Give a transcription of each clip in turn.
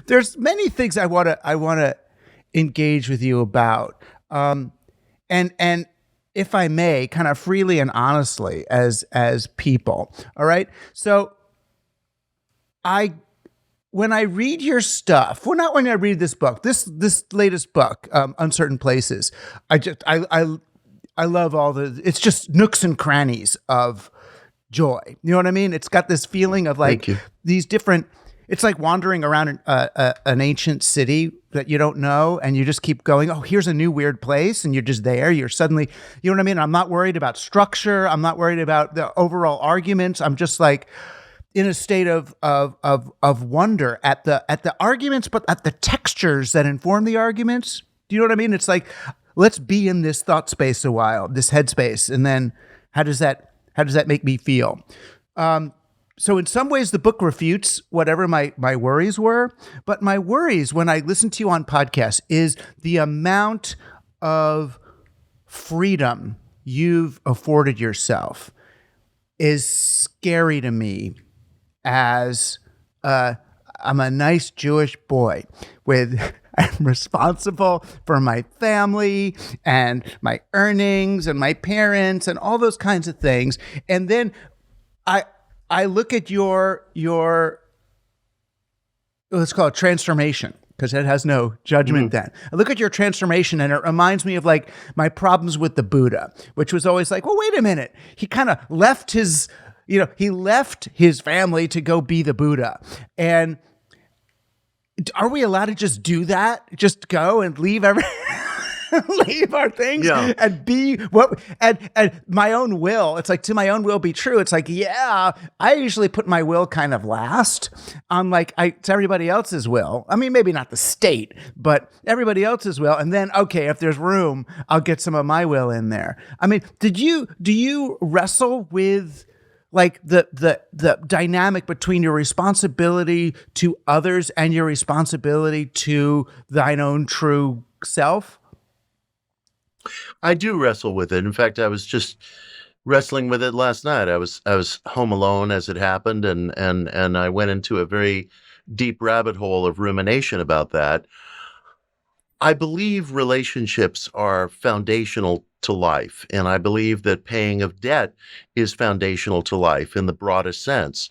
there's many things I want to engage with you about. And if I may, kind of freely and honestly as people. All right. So when I read your stuff, well, not when I read this book, this latest book, Uncertain Places, I love it's just nooks and crannies of joy. You know what I mean? It's got this feeling of like these different, it's like wandering around an ancient city that you don't know, and you just keep going, oh, here's a new weird place, and you're just there. You're suddenly, you know what I mean? I'm not worried about structure. I'm not worried about the overall arguments. I'm just like in a state of wonder at the arguments, but at the textures that inform the arguments. Do you know what I mean? It's like, let's be in this thought space a while, this headspace, and then how does that make me feel? So in some ways, the book refutes whatever my worries were, but my worries when I listen to you on podcasts is the amount of freedom you've afforded yourself is scary to me. As I'm a nice Jewish boy I'm responsible for my family and my earnings and my parents and all those kinds of things. And then I look at your let's call it transformation, because it has no judgment then. I look at your transformation and it reminds me of like my problems with the Buddha, which was always like, well, wait a minute. He kind of left his family to go be the Buddha. And are we allowed to just do that? Just go and leave leave our things and be what, and my own will. It's like, to my own will be true. It's like, yeah, I usually put my will kind of last. It's everybody else's will. I mean, maybe not the state, but everybody else's will. And then, okay, if there's room, I'll get some of my will in there. I mean, do you wrestle with like the dynamic between your responsibility to others and your responsibility to thine own true self? I do wrestle with it. In fact, I was just wrestling with it last night. I was home alone as it happened, and I went into a very deep rabbit hole of rumination about that. I believe relationships are foundational to life, and I believe that paying of debt is foundational to life in the broadest sense.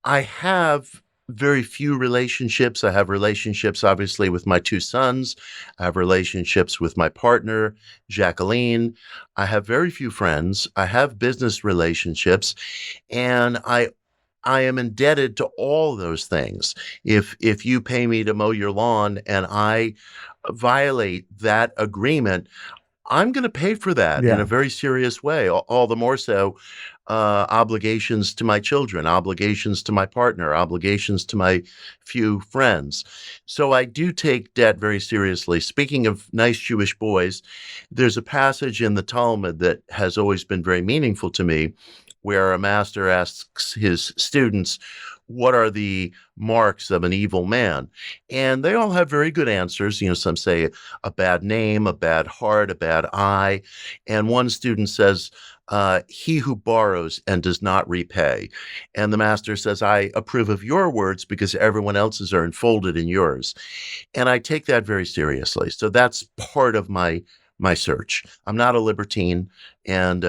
I have very few relationships. I have relationships, obviously, with my two sons. I have relationships with my partner, Jacqueline. I have very few friends. I have business relationships, and I am indebted to all those things. If you pay me to mow your lawn and I violate that agreement, I'm going to pay for that in a very serious way. All the more so, obligations to my children, obligations to my partner, obligations to my few friends. So I do take debt very seriously. Speaking of nice Jewish boys, there's a passage in the Talmud that has always been very meaningful to me, where a master asks his students, what are the marks of an evil man? And they all have very good answers. Some say a bad name, a bad heart, a bad eye. And one student says, he who borrows and does not repay. And the master says, I approve of your words because everyone else's are enfolded in yours. And I take that very seriously. So that's part of my search. I'm not a libertine, and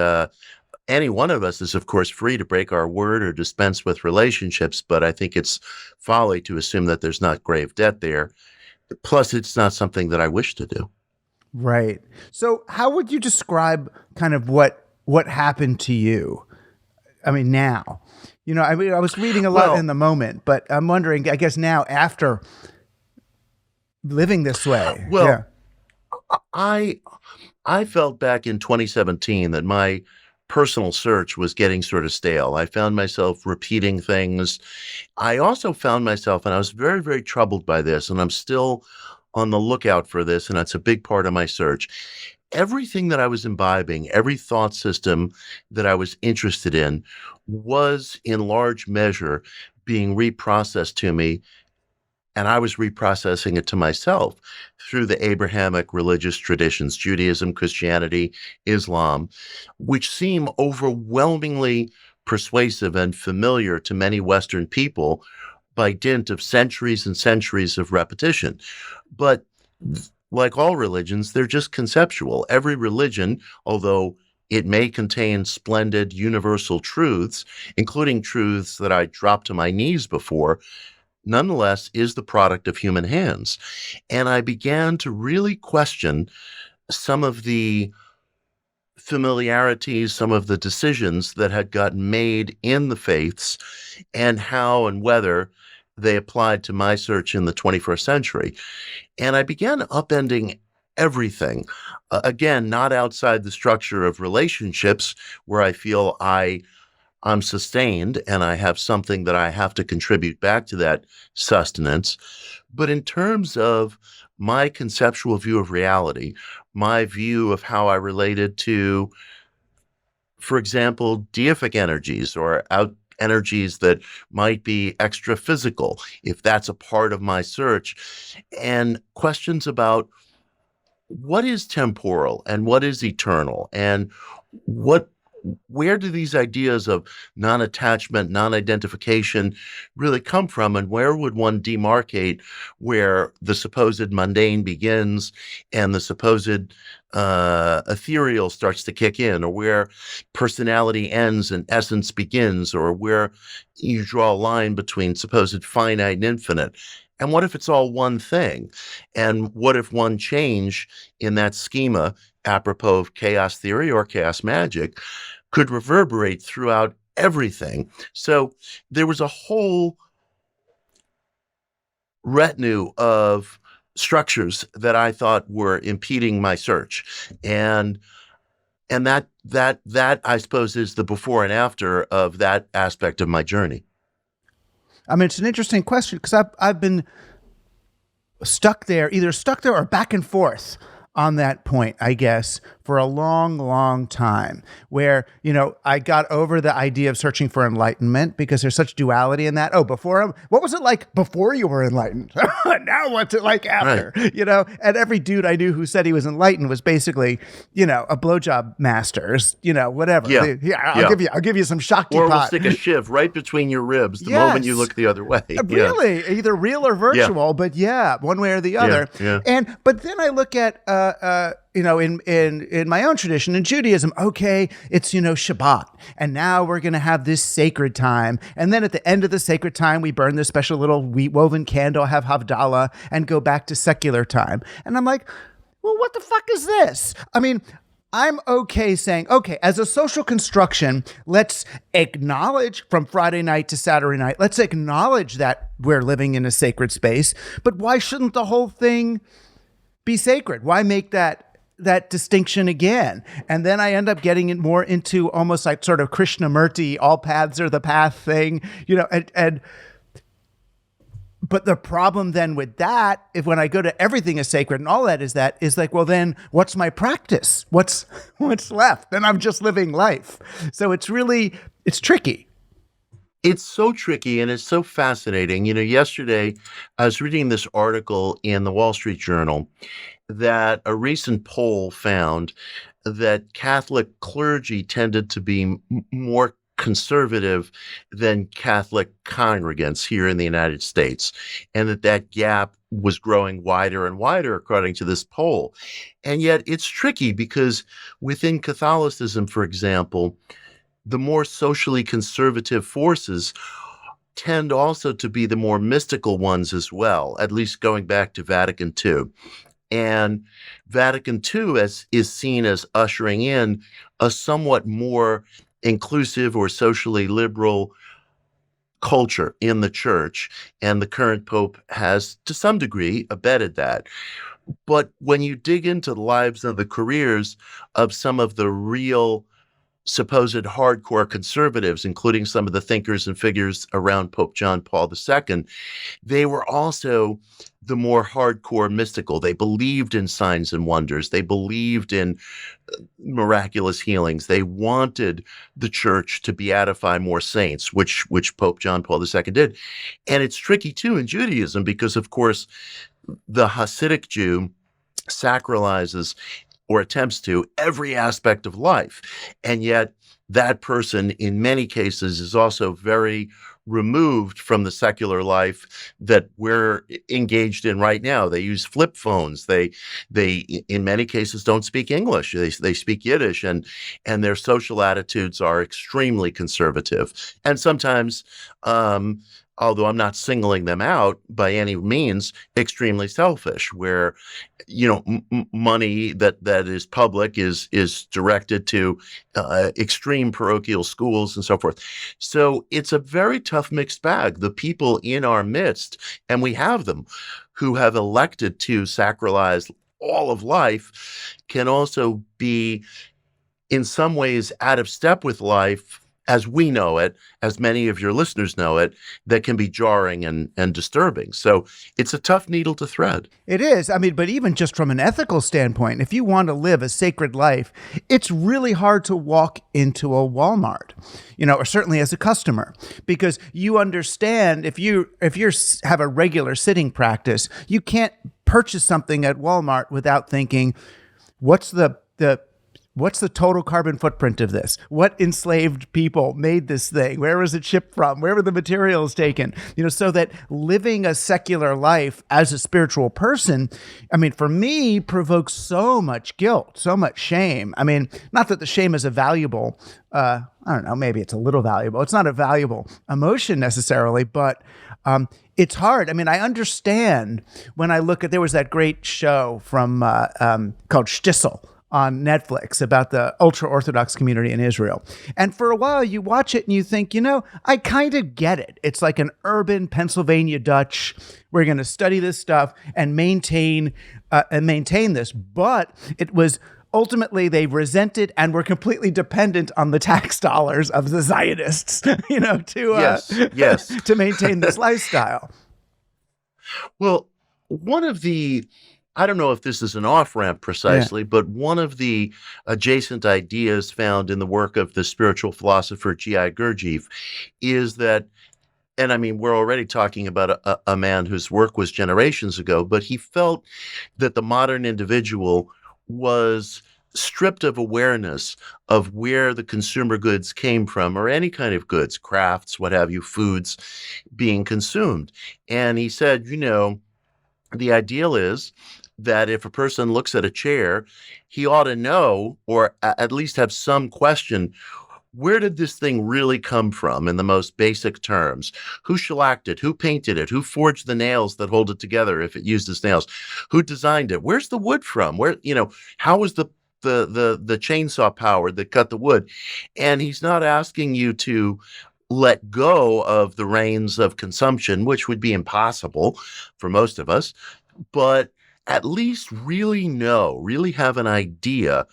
any one of us is, of course, free to break our word or dispense with relationships, but I think it's folly to assume that there's not grave debt there. Plus, it's not something that I wish to do. Right. So how would you describe kind of what happened to you? I mean, now, I was reading a lot in the moment, but I'm wondering, I guess now, after living this way. Well, I felt back in 2017 that my personal search was getting sort of stale. I found myself repeating things. I also found myself, and I was very, very troubled by this, and I'm still on the lookout for this, and that's a big part of my search. Everything that I was imbibing, every thought system that I was interested in was in large measure being reprocessed to me, and I was reprocessing it to myself through the Abrahamic religious traditions, Judaism, Christianity, Islam, which seem overwhelmingly persuasive and familiar to many Western people, by dint of centuries and centuries of repetition. But like all religions, they're just conceptual. Every religion, although it may contain splendid universal truths, including truths that I dropped to my knees before, nonetheless is the product of human hands. And I began to really question some of the familiarities, some of the decisions that had gotten made in the faiths, and how and whether they applied to my search in the 21st century. And I began upending everything. Again, not outside the structure of relationships where I feel I'm sustained and I have something that I have to contribute back to that sustenance, but in terms of my conceptual view of reality, my view of how I related to, for example, deific energies or energies that might be extra physical, if that's a part of my search, and questions about what is temporal and what is eternal, and where do these ideas of non-attachment, non-identification really come from, and where would one demarcate where the supposed mundane begins and the supposed ethereal starts to kick in, or where personality ends and essence begins, or where you draw a line between supposed finite and infinite? And what if it's all one thing? And what if one change in that schema, apropos of chaos theory or chaos magic, could reverberate throughout everything? So there was a whole retinue of structures that I thought were impeding my search. And that I suppose is the before and after of that aspect of my journey. I mean, it's an interesting question because I've been either stuck there or back and forth on that point, I guess, for a long, long time, where, I got over the idea of searching for enlightenment because there's such duality in that. Oh, what was it like before you were enlightened? Now what's it like after? Right. And every dude I knew who said he was enlightened was basically, a blowjob masters, whatever. I'll give you some Shakti pot. Or we'll stick a shiv right between your ribs the moment you look the other way. Really, either real or virtual, but one way or the other. But then I look at in my own tradition, in Judaism, okay, it's, Shabbat. And now we're going to have this sacred time. And then at the end of the sacred time, we burn this special little wheat woven candle, have Havdalah, and go back to secular time. And I'm like, well, what the fuck is this? I mean, I'm okay saying, okay, as a social construction, let's acknowledge from Friday night to Saturday night, let's acknowledge that we're living in a sacred space. But why shouldn't the whole thing be sacred? Why make that distinction again? And then I end up getting it more into almost like sort of Krishnamurti, all paths are the path thing, but the problem then with that, if when I go to everything is sacred and all that is like, well, then what's my practice? What's left? Then I'm just living life. So it's tricky. It's so tricky and it's so fascinating. Yesterday I was reading this article in the Wall Street Journal that a recent poll found that Catholic clergy tended to be more conservative than Catholic congregants here in the United States, and that gap was growing wider and wider according to this poll. And yet it's tricky because within Catholicism, for example, the more socially conservative forces tend also to be the more mystical ones as well, at least going back to Vatican II. And Vatican II is seen as ushering in a somewhat more inclusive or socially liberal culture in the church. And the current pope has, to some degree, abetted that. But when you dig into the lives and the careers of some of the real supposed hardcore conservatives, including some of the thinkers and figures around Pope John Paul II, they were also the more hardcore mystical. They believed in signs and wonders. They believed in miraculous healings. They wanted the church to beatify more saints, which Pope John Paul II did. And it's tricky too in Judaism because, of course, the Hasidic Jew sacralizes or attempts to every aspect of life. And yet that person in many cases is also very removed from the secular life that we're engaged in right now. They use flip phones. They in many cases don't speak English. They speak Yiddish, and their social attitudes are extremely conservative. And sometimes, although I'm not singling them out by any means, extremely selfish, where money that is public is directed to extreme parochial schools and so forth. So it's a very tough mixed bag. The people in our midst, and we have them, who have elected to sacralize all of life, can also be in some ways out of step with life as we know it, as many of your listeners know it, that can be jarring and disturbing. So it's a tough needle to thread. It is. I mean, but even just from an ethical standpoint, if you want to live a sacred life, it's really hard to walk into a Walmart, or certainly as a customer, because you understand if you have a regular sitting practice, you can't purchase something at Walmart without thinking, what's the total carbon footprint of this? What enslaved people made this thing? Where was it shipped from? Where were the materials taken? So that living a secular life as a spiritual person, I mean, for me, provokes so much guilt, so much shame. I mean, not that the shame is a valuable, I don't know, maybe it's a little valuable. It's not a valuable emotion necessarily, but it's hard. I mean, I understand when I look at, there was that great show from called Shtisel on Netflix about the ultra-Orthodox community in Israel. And for a while you watch it and you think, I kind of get it. It's like an urban Pennsylvania Dutch. We're going to study this stuff and maintain this. But it was ultimately they resented and were completely dependent on the tax dollars of the Zionists, yes. to maintain this lifestyle. Well, I don't know if this is an off-ramp precisely, but one of the adjacent ideas found in the work of the spiritual philosopher G.I. Gurdjieff is that, and I mean, we're already talking about a man whose work was generations ago, but he felt that the modern individual was stripped of awareness of where the consumer goods came from, or any kind of goods, crafts, what have you, foods being consumed. And he said, the ideal is that if a person looks at a chair, he ought to know, or at least have some question, where did this thing really come from in the most basic terms? Who shellacked it? Who painted it? Who forged the nails that hold it together if it uses nails? Who designed it? Where's the wood from? How was the chainsaw powered that cut the wood? And he's not asking you to let go of the reins of consumption, which would be impossible for most of us, but at least really have an idea,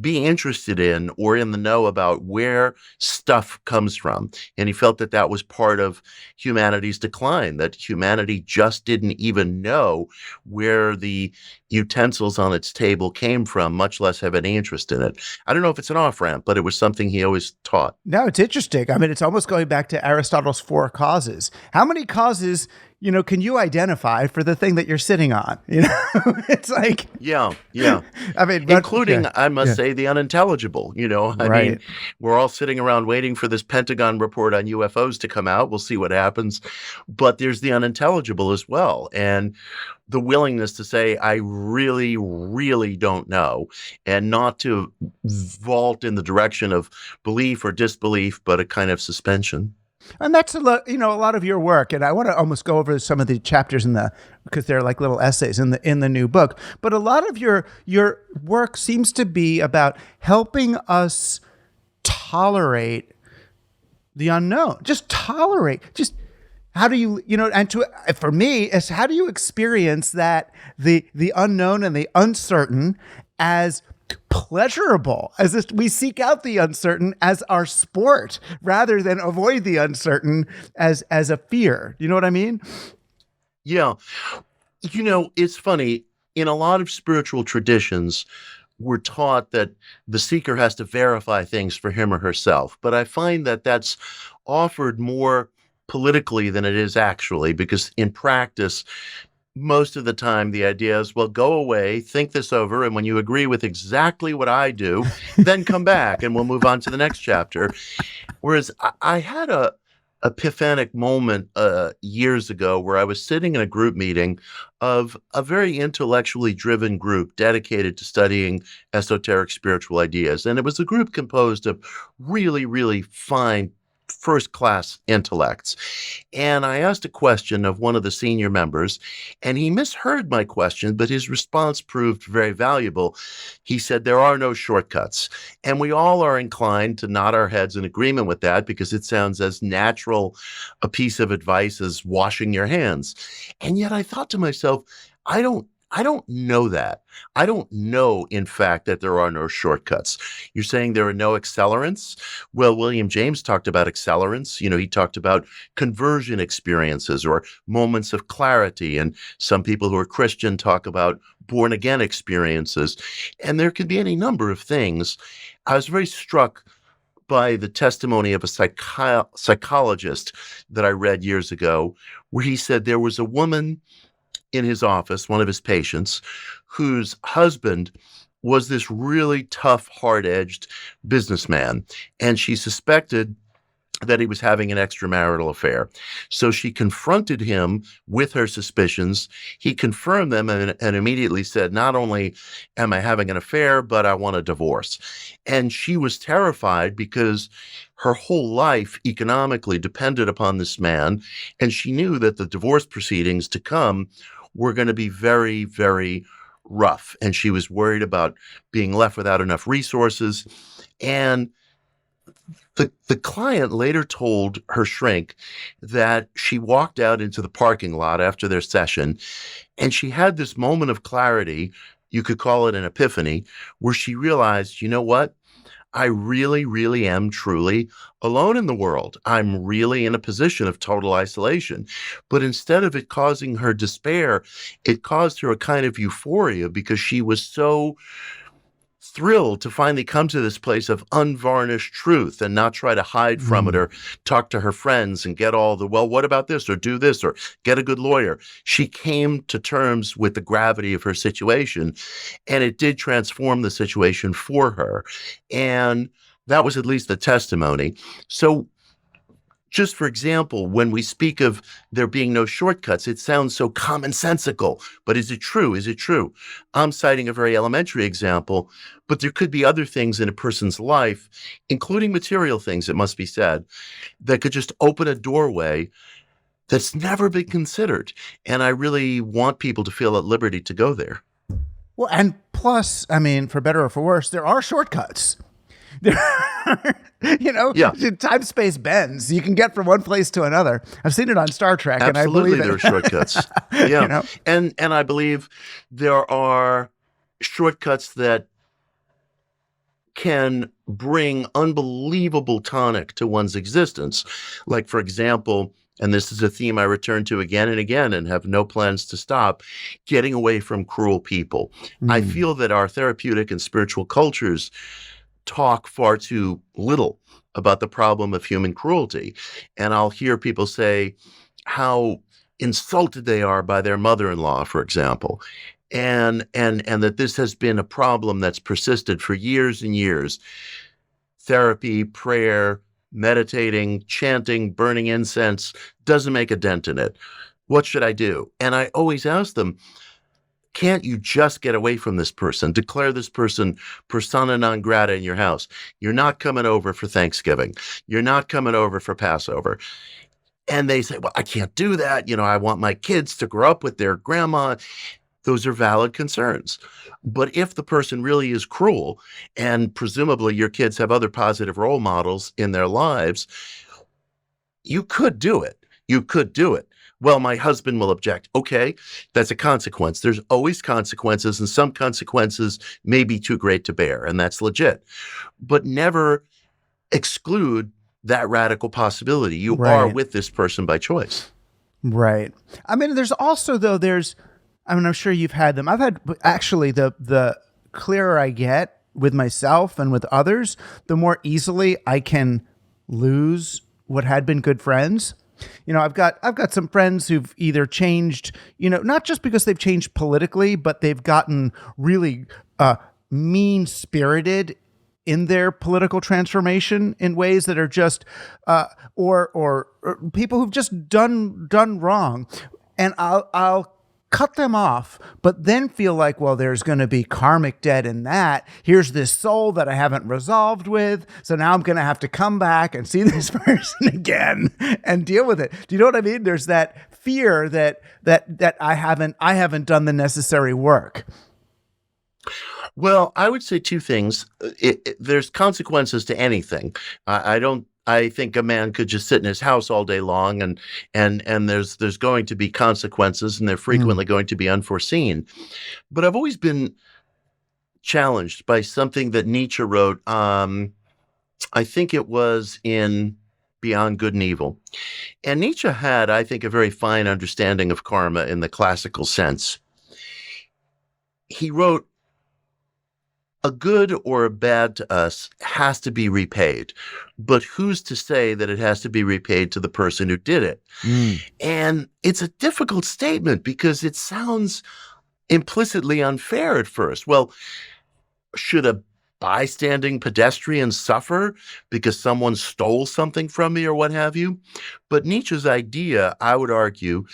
be interested in or in the know about where stuff comes from. And he felt that that was part of humanity's decline, that humanity just didn't even know where the utensils on its table came from, much less have any interest in it. I don't know if it's an off-ramp, but it was something he always taught. No, it's interesting. I mean, it's almost going back to Aristotle's 4 causes. How many causes can you identify for the thing that you're sitting on? It's like, yeah. I mean, including, I must say, the unintelligible. I mean, we're all sitting around waiting for this Pentagon report on UFOs to come out. We'll see what happens. But there's the unintelligible as well. And the willingness to say, I really, really don't know, and not to vault in the direction of belief or disbelief, but a kind of suspension. And that's a lot of your work, and I want to almost go over some of the chapters because they're like little essays in the new book. But a lot of your work seems to be about helping us tolerate the unknown. Just tolerate. Just how do you for me, it's how do you experience that the unknown and the uncertain as pleasurable, as if we seek out the uncertain as our sport rather than avoid the uncertain as a fear. You know what I mean? Yeah. It's funny. In a lot of spiritual traditions, we're taught that the seeker has to verify things for him or herself. But I find that that's offered more politically than it is actually, because in practice, most of the time, the idea is, well, go away, think this over, and when you agree with exactly what I do, then come back and we'll move on to the next chapter. Whereas I had a epiphanic moment years ago where I was sitting in a group meeting of a very intellectually driven group dedicated to studying esoteric spiritual ideas. And it was a group composed of really, really fine first-class intellects. And I asked a question of one of the senior members, and he misheard my question, but his response proved very valuable. He said, there are no shortcuts. And we all are inclined to nod our heads in agreement with that because it sounds as natural a piece of advice as washing your hands. And yet I thought to myself, I don't know that. I don't know, in fact, that there are no shortcuts. You're saying there are no accelerants? Well, William James talked about accelerants. He talked about conversion experiences or moments of clarity. And some people who are Christian talk about born-again experiences. And there could be any number of things. I was very struck by the testimony of a psychologist that I read years ago, where he said there was a woman in his office, one of his patients, whose husband was this really tough, hard-edged businessman, and she suspected that he was having an extramarital affair. So she confronted him with her suspicions. He confirmed them and immediately said, not only am I having an affair, but I want a divorce. And she was terrified because her whole life economically depended upon this man, and she knew that the divorce proceedings to come were going to be very, very rough. And she was worried about being left without enough resources. And the client later told her shrink that she walked out into the parking lot after their session, and she had this moment of clarity, you could call it an epiphany, where she realized, you know what? I really, really am truly alone in the world. I'm really in a position of total isolation. But instead of it causing her despair, it caused her a kind of euphoria because she was so thrilled to finally come to this place of unvarnished truth and not try to hide from it or talk to her friends and get all the, well, what about this or do this or get a good lawyer. She came to terms with the gravity of her situation, and it did transform the situation for her. And that was at least a testimony. So just for example, when we speak of there being no shortcuts, it sounds so commonsensical, but is it true? Is it true? I'm citing a very elementary example, but there could be other things in a person's life, including material things, it must be said, that could just open a doorway that's never been considered. And I really want people to feel at liberty to go there. Well, and plus, I mean, for better or for worse, there are shortcuts. There are, time space bends. You can get from one place to another. I've seen it on Star Trek, Absolutely, and I believe it. There are shortcuts. Yeah, and I believe there are shortcuts that can bring unbelievable tonic to one's existence. Like, for example, and this is a theme I return to again and again and have no plans to stop, getting away from cruel people. I feel that our therapeutic and spiritual cultures talk far too little about the problem of human cruelty. And I'll hear people say how insulted they are by their mother-in-law, for example, and that this has been a problem that's persisted for years and years. Therapy, prayer, meditating, chanting, burning incense doesn't make a dent in it. What should I do? And I always ask them, can't you just get away from this person? Declare this person persona non grata in your house. You're not coming over for Thanksgiving. You're not coming over for Passover. And they say, well, I can't do that. I want my kids to grow up with their grandma. Those are valid concerns. But if the person really is cruel, and presumably your kids have other positive role models in their lives, you could do it. You could do it. Well, my husband will object. Okay, that's a consequence. There's always consequences, and some consequences may be too great to bear, and that's legit. But never exclude that radical possibility. You are with this person by choice. Right. I mean, there's also, though, I'm sure you've had them. I've had, actually, the clearer I get with myself and with others, the more easily I can lose what had been good friends. I've got some friends who've either changed, not just because they've changed politically, but they've gotten really mean spirited in their political transformation in ways that are just, or people who've just done wrong, and I'll cut them off, but then feel like, well, there's going to be karmic debt in that. Here's this soul that I haven't resolved with, so now I'm going to have to come back and see this person again and deal with it. Do you know what I mean? There's that fear that I haven't done the necessary work. Well, I would say two things. There's consequences to anything. I think a man could just sit in his house all day long, and there's going to be consequences, and they're frequently going to be unforeseen. But I've always been challenged by something that Nietzsche wrote. I think it was in Beyond Good and Evil. And Nietzsche had, I think, a very fine understanding of karma in the classical sense. He wrote, a good or a bad to us has to be repaid, but who's to say that it has to be repaid to the person who did it? And it's a difficult statement because it sounds implicitly unfair at first. Well, should a bystanding pedestrian suffer because someone stole something from me or what have you? But Nietzsche's idea, I would argue,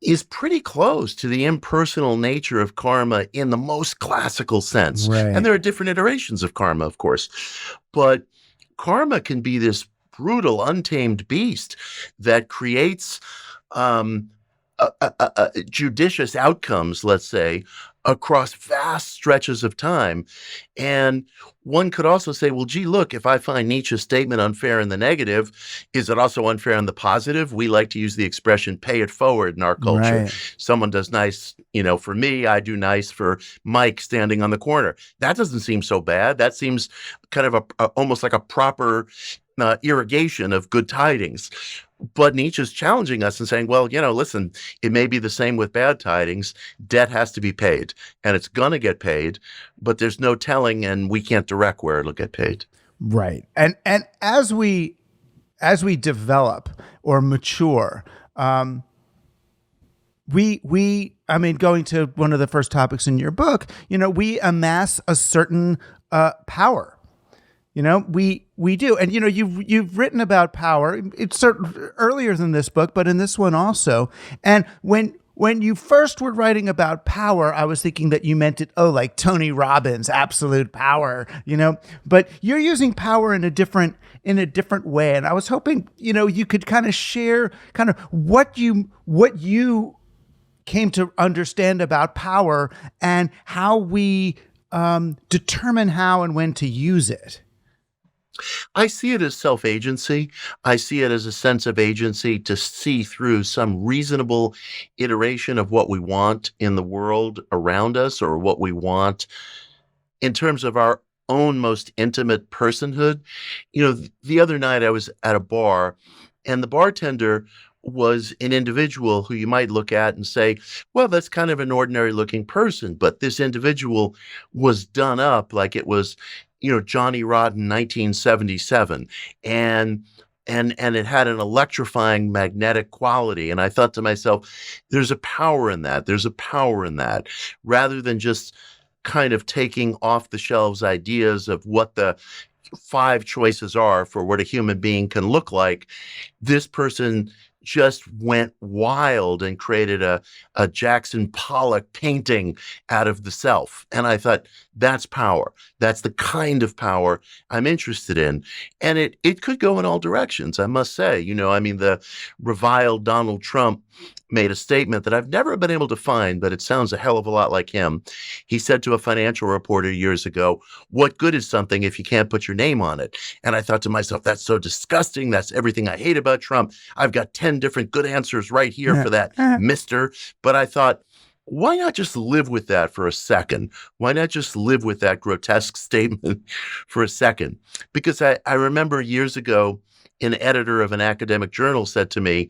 is pretty close to the impersonal nature of karma in the most classical sense. Right. And there are different iterations of karma, of course. But karma can be this brutal, untamed beast that creates judicious outcomes, let's say, across vast stretches of time. And one could also say, well, gee, look, if I find Nietzsche's statement unfair in the negative, is it also unfair in the positive? We like to use the expression pay it forward in our culture. Right. Someone does nice, for me, I do nice for Mike standing on the corner. That doesn't seem so bad. That seems kind of almost like a proper irrigation of good tidings. But Nietzsche's challenging us and saying, well, listen, it may be the same with bad tidings. Debt has to be paid, and it's going to get paid, but there's no telling, and we can't direct where it'll get paid. Right. And as we develop or mature, going to one of the first topics in your book, we amass a certain power. We do. And, you've written about power. It's earlier than this book, but in this one also. And when you first were writing about power, I was thinking that you meant it, like Tony Robbins, absolute power, but you're using power in a different way. And I was hoping, you could kind of share kind of what you came to understand about power and how we determine how and when to use it. I see it as self-agency. I see it as a sense of agency to see through some reasonable iteration of what we want in the world around us, or what we want in terms of our own most intimate personhood. The other night I was at a bar, and the bartender was an individual who you might look at and say, well, that's kind of an ordinary looking person. But this individual was done up like it was, Johnny Rotten 1977. And it had an electrifying magnetic quality. And I thought to myself, there's a power in that. There's a power in that. Rather than just kind of taking off the shelves ideas of what the 5 choices are for what a human being can look like, this person just went wild and created a Jackson Pollock painting out of the self. And I thought, that's power. That's the kind of power I'm interested in. And it could go in all directions, I must say. The reviled Donald Trump made a statement that I've never been able to find, but it sounds a hell of a lot like him. He said to a financial reporter years ago, what good is something if you can't put your name on it? And I thought to myself, that's so disgusting. That's everything I hate about Trump. I've got 10 different good answers right here for that, mister. But I thought, why not just live with that for a second? Why not just live with that grotesque statement for a second? Because I remember years ago, an editor of an academic journal said to me,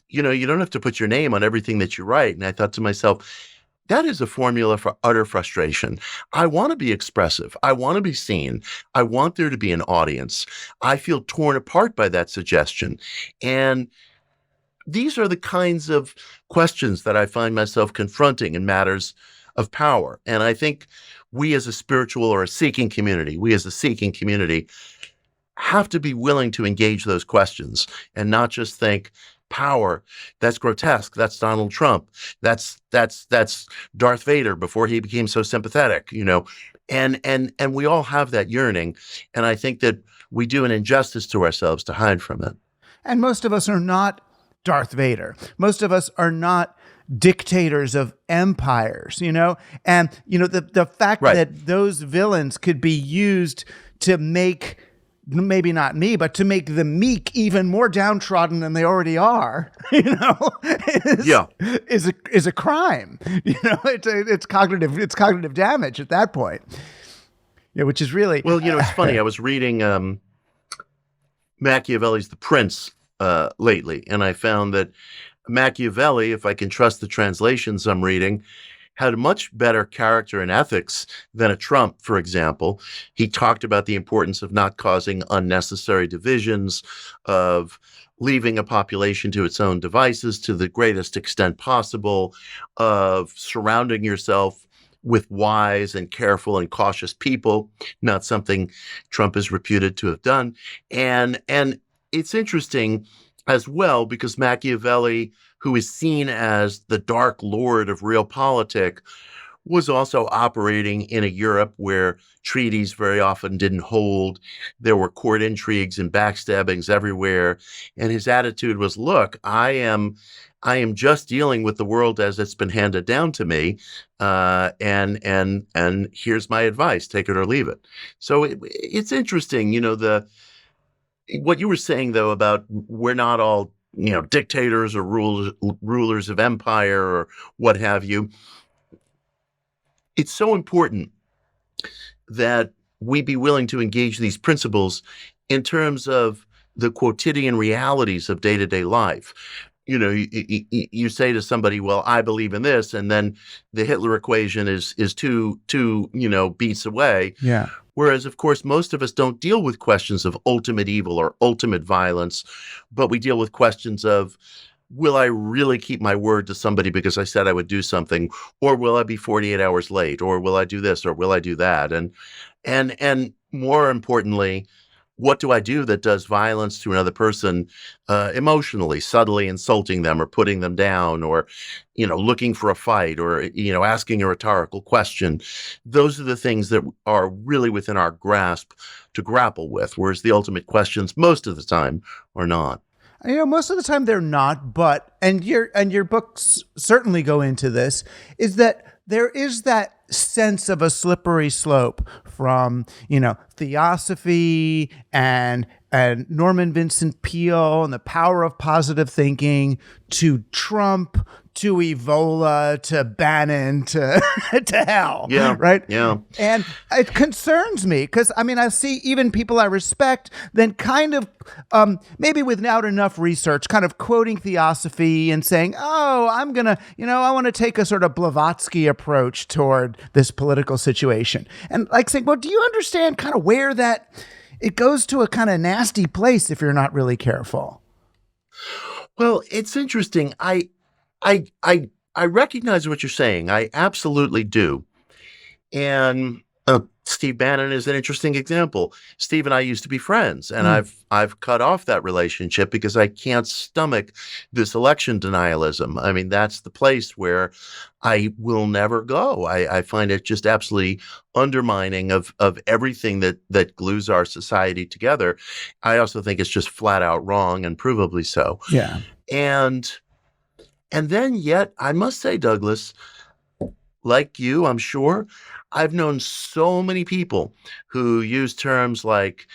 you don't have to put your name on everything that you write. And I thought to myself, that is a formula for utter frustration. I want to be expressive. I want to be seen. I want there to be an audience. I feel torn apart by that suggestion. And these are the kinds of questions that I find myself confronting in matters of power. And I think we as a spiritual or a seeking community, have to be willing to engage those questions and not just think power, that's grotesque, that's Donald Trump, that's Darth Vader before he became so sympathetic, and we all have that yearning, and I think that we do an injustice to ourselves to hide from it. And most of us are not Darth Vader. Most of us are not dictators of empires, and the fact Right. that those villains could be used to make, maybe not me, but to make the meek even more downtrodden than they already are, is a crime. It's cognitive damage at that point. Which is really well. It's funny. I was reading Machiavelli's The Prince lately, and I found that Machiavelli, if I can trust the translations I'm reading, had a much better character and ethics than a Trump, for example. He talked about the importance of not causing unnecessary divisions, of leaving a population to its own devices to the greatest extent possible, of surrounding yourself with wise and careful and cautious people, not something Trump is reputed to have done. And it's interesting as well because Machiavelli, who is seen as the dark lord of realpolitik, was also operating in a Europe where treaties very often didn't hold. There were court intrigues and backstabbings everywhere. And his attitude was, look, I am just dealing with the world as it's been handed down to me. And here's my advice, take it or leave it. So it's interesting, what you were saying, though, about we're not all, dictators or rulers of empire or what have you. It's so important that we be willing to engage these principles in terms of the quotidian realities of day-to-day life. You say to somebody, well, I believe in this, and then the Hitler equation is two beats away. Yeah. Whereas, of course, most of us don't deal with questions of ultimate evil or ultimate violence, but we deal with questions of, will I really keep my word to somebody because I said I would do something, or will I be 48 hours late, or will I do this, or will I do that? And more importantly, what do I do that does violence to another person emotionally, subtly insulting them or putting them down or, looking for a fight or, asking a rhetorical question? Those are the things that are really within our grasp to grapple with, whereas the ultimate questions most of the time are not. Most of the time they're not, but, and your books certainly go into this, is that there is that sense of a slippery slope from, theosophy and Norman Vincent Peale and the power of positive thinking to Trump, to Evola, to Bannon, to hell. Yeah. Right? Yeah. And it concerns me because, I see even people I respect then kind of, maybe without enough research, kind of quoting theosophy and saying, oh, I'm going to, I want to take a sort of Blavatsky approach toward this political situation. And like saying, well, do you understand kind of where that it goes to a kind of nasty place if you're not really careful? Well, it's interesting. I recognize what you're saying. I absolutely do. And Steve Bannon is an interesting example. Steve and I used to be friends, and I've cut off that relationship because I can't stomach this election denialism. That's the place where I will never go. I find it just absolutely undermining of everything that glues our society together. I also think it's just flat out wrong and provably so. Yeah. And then yet, I must say, Douglas, like you, I'm sure, I've known so many people who use terms like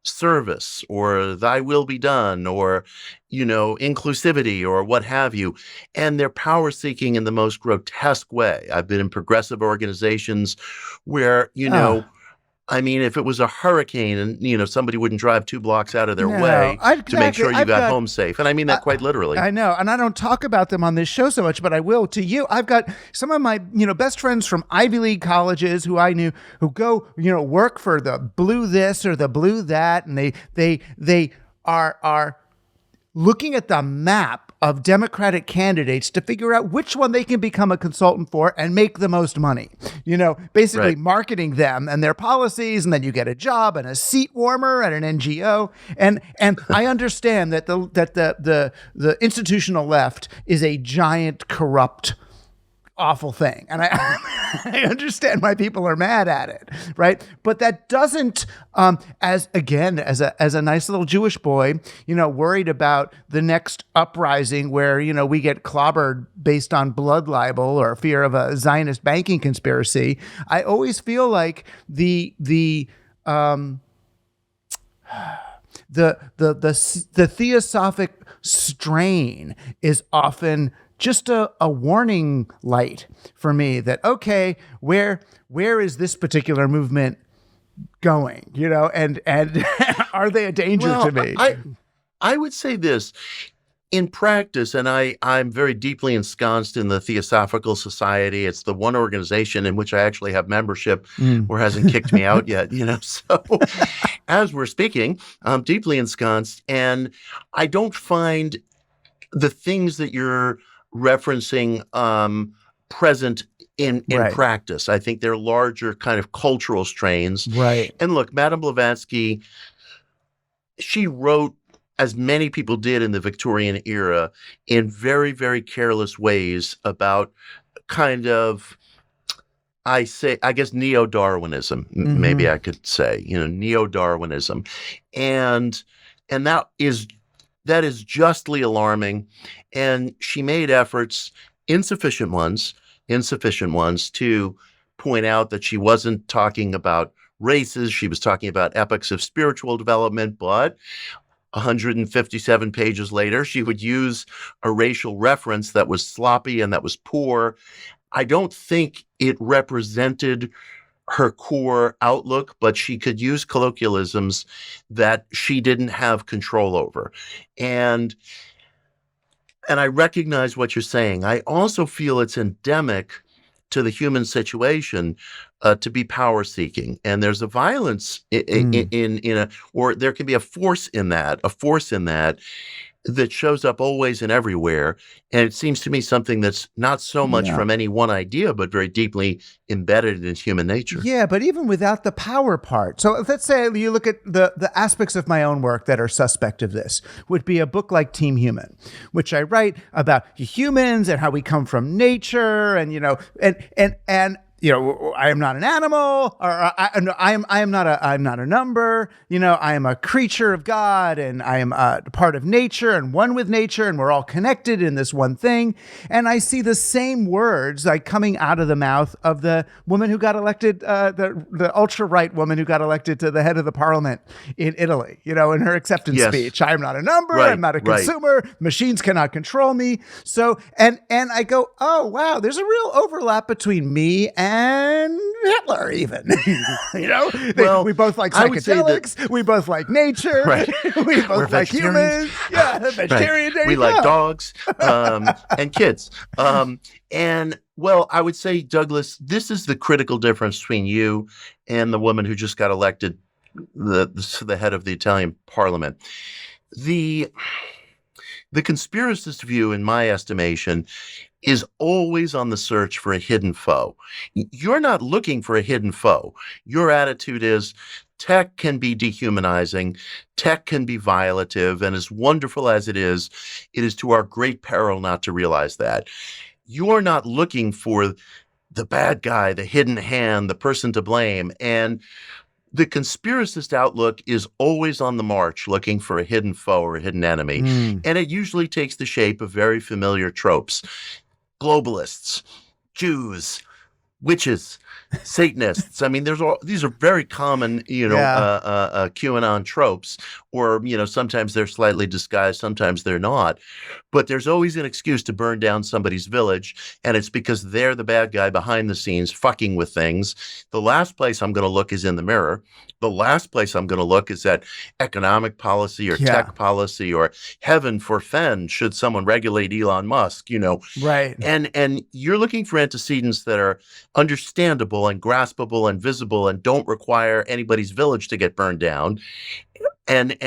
service or thy will be done or, inclusivity or what have you. And they're power seeking in the most grotesque way. I've been in progressive organizations where, I mean, if it was a hurricane and, somebody wouldn't drive 2 blocks out of their No, way to make sure you I've got home safe. And I mean that quite literally. I know, and I don't talk about them on this show so much, but I will to you. I've got some of my, best friends from Ivy League colleges who I knew who go, work for the blue this or the blue that, and they are looking at the map of Democratic candidates to figure out which one they can become a consultant for and make the most money. Basically Right. marketing them and their policies, and then you get a job and a seat warmer at an NGO. And I understand that the institutional left is a giant corrupt awful thing. And I understand why people are mad at it, right? But that doesn't, as a nice little Jewish boy, worried about the next uprising where, we get clobbered based on blood libel or fear of a Zionist banking conspiracy. I always feel like the theosophic strain is often just a warning light for me that, okay, where is this particular movement going? And are they a danger to me? I would say this. In practice, and I'm very deeply ensconced in the Theosophical Society. It's the one organization in which I actually have membership or hasn't kicked me out yet, So as we're speaking, I'm deeply ensconced, and I don't find the things that you're referencing present in Right. practice. I think they're larger kind of cultural strains. Right. And look, Madame Blavatsky, she wrote, as many people did in the Victorian era, in very, very careless ways about kind of, I guess, neo-Darwinism, maybe I could say, neo-Darwinism. And that is justly alarming. And she made efforts, insufficient ones, to point out that she wasn't talking about races. She was talking about epochs of spiritual development, but 157 pages later, she would use a racial reference that was sloppy and that was poor. I don't think it represented her core outlook, but she could use colloquialisms that she didn't have control over. And I recognize what you're saying. I also feel it's endemic to the human situation to be power seeking. And there's a violence or there can be a force in that that shows up always and everywhere. And it seems to me something that's not so much from any one idea, but very deeply embedded in human nature. Yeah, but even without the power part. So let's say you look at the aspects of my own work that are suspect of this, would be a book like Team Human, which I write about humans and how we come from nature and, I am not an animal, or I'm not a number. I am a creature of God, and I am a part of nature and one with nature, and we're all connected in this one thing. And I see the same words like coming out of the mouth of the woman who got elected, the ultra right woman who got elected to the head of the parliament in Italy. In her acceptance speech, I am not a number. I'm not a consumer. Machines cannot control me. So and I go, oh wow, there's a real overlap between me and Hitler, even. We both like psychedelics. We both like nature. Right. We both like humans. Yeah, vegetarian. Right. We like dogs and kids. And I would say, Douglas, this is the critical difference between you and the woman who just got elected the head of the Italian parliament. The conspiracist view, in my estimation, is always on the search for a hidden foe. You're not looking for a hidden foe. Your attitude is tech can be dehumanizing, tech can be violative, and as wonderful as it is to our great peril not to realize that. You're not looking for the bad guy, the hidden hand, the person to blame. And the conspiracist outlook is always on the march, looking for a hidden foe or a hidden enemy. And it usually takes the shape of very familiar tropes. Globalists, Jews, witches, Satanists. I mean, these are very common, QAnon tropes, or, sometimes they're slightly disguised, sometimes they're not. But there's always an excuse to burn down somebody's village, and it's because they're the bad guy behind the scenes fucking with things. The last place I'm going to look is in the mirror. The last place I'm going to look is at economic policy or tech policy, or heaven forfend, should someone regulate Elon Musk, Right. And you're looking for antecedents that are understandable and graspable and visible and don't require anybody's village to get burned down. And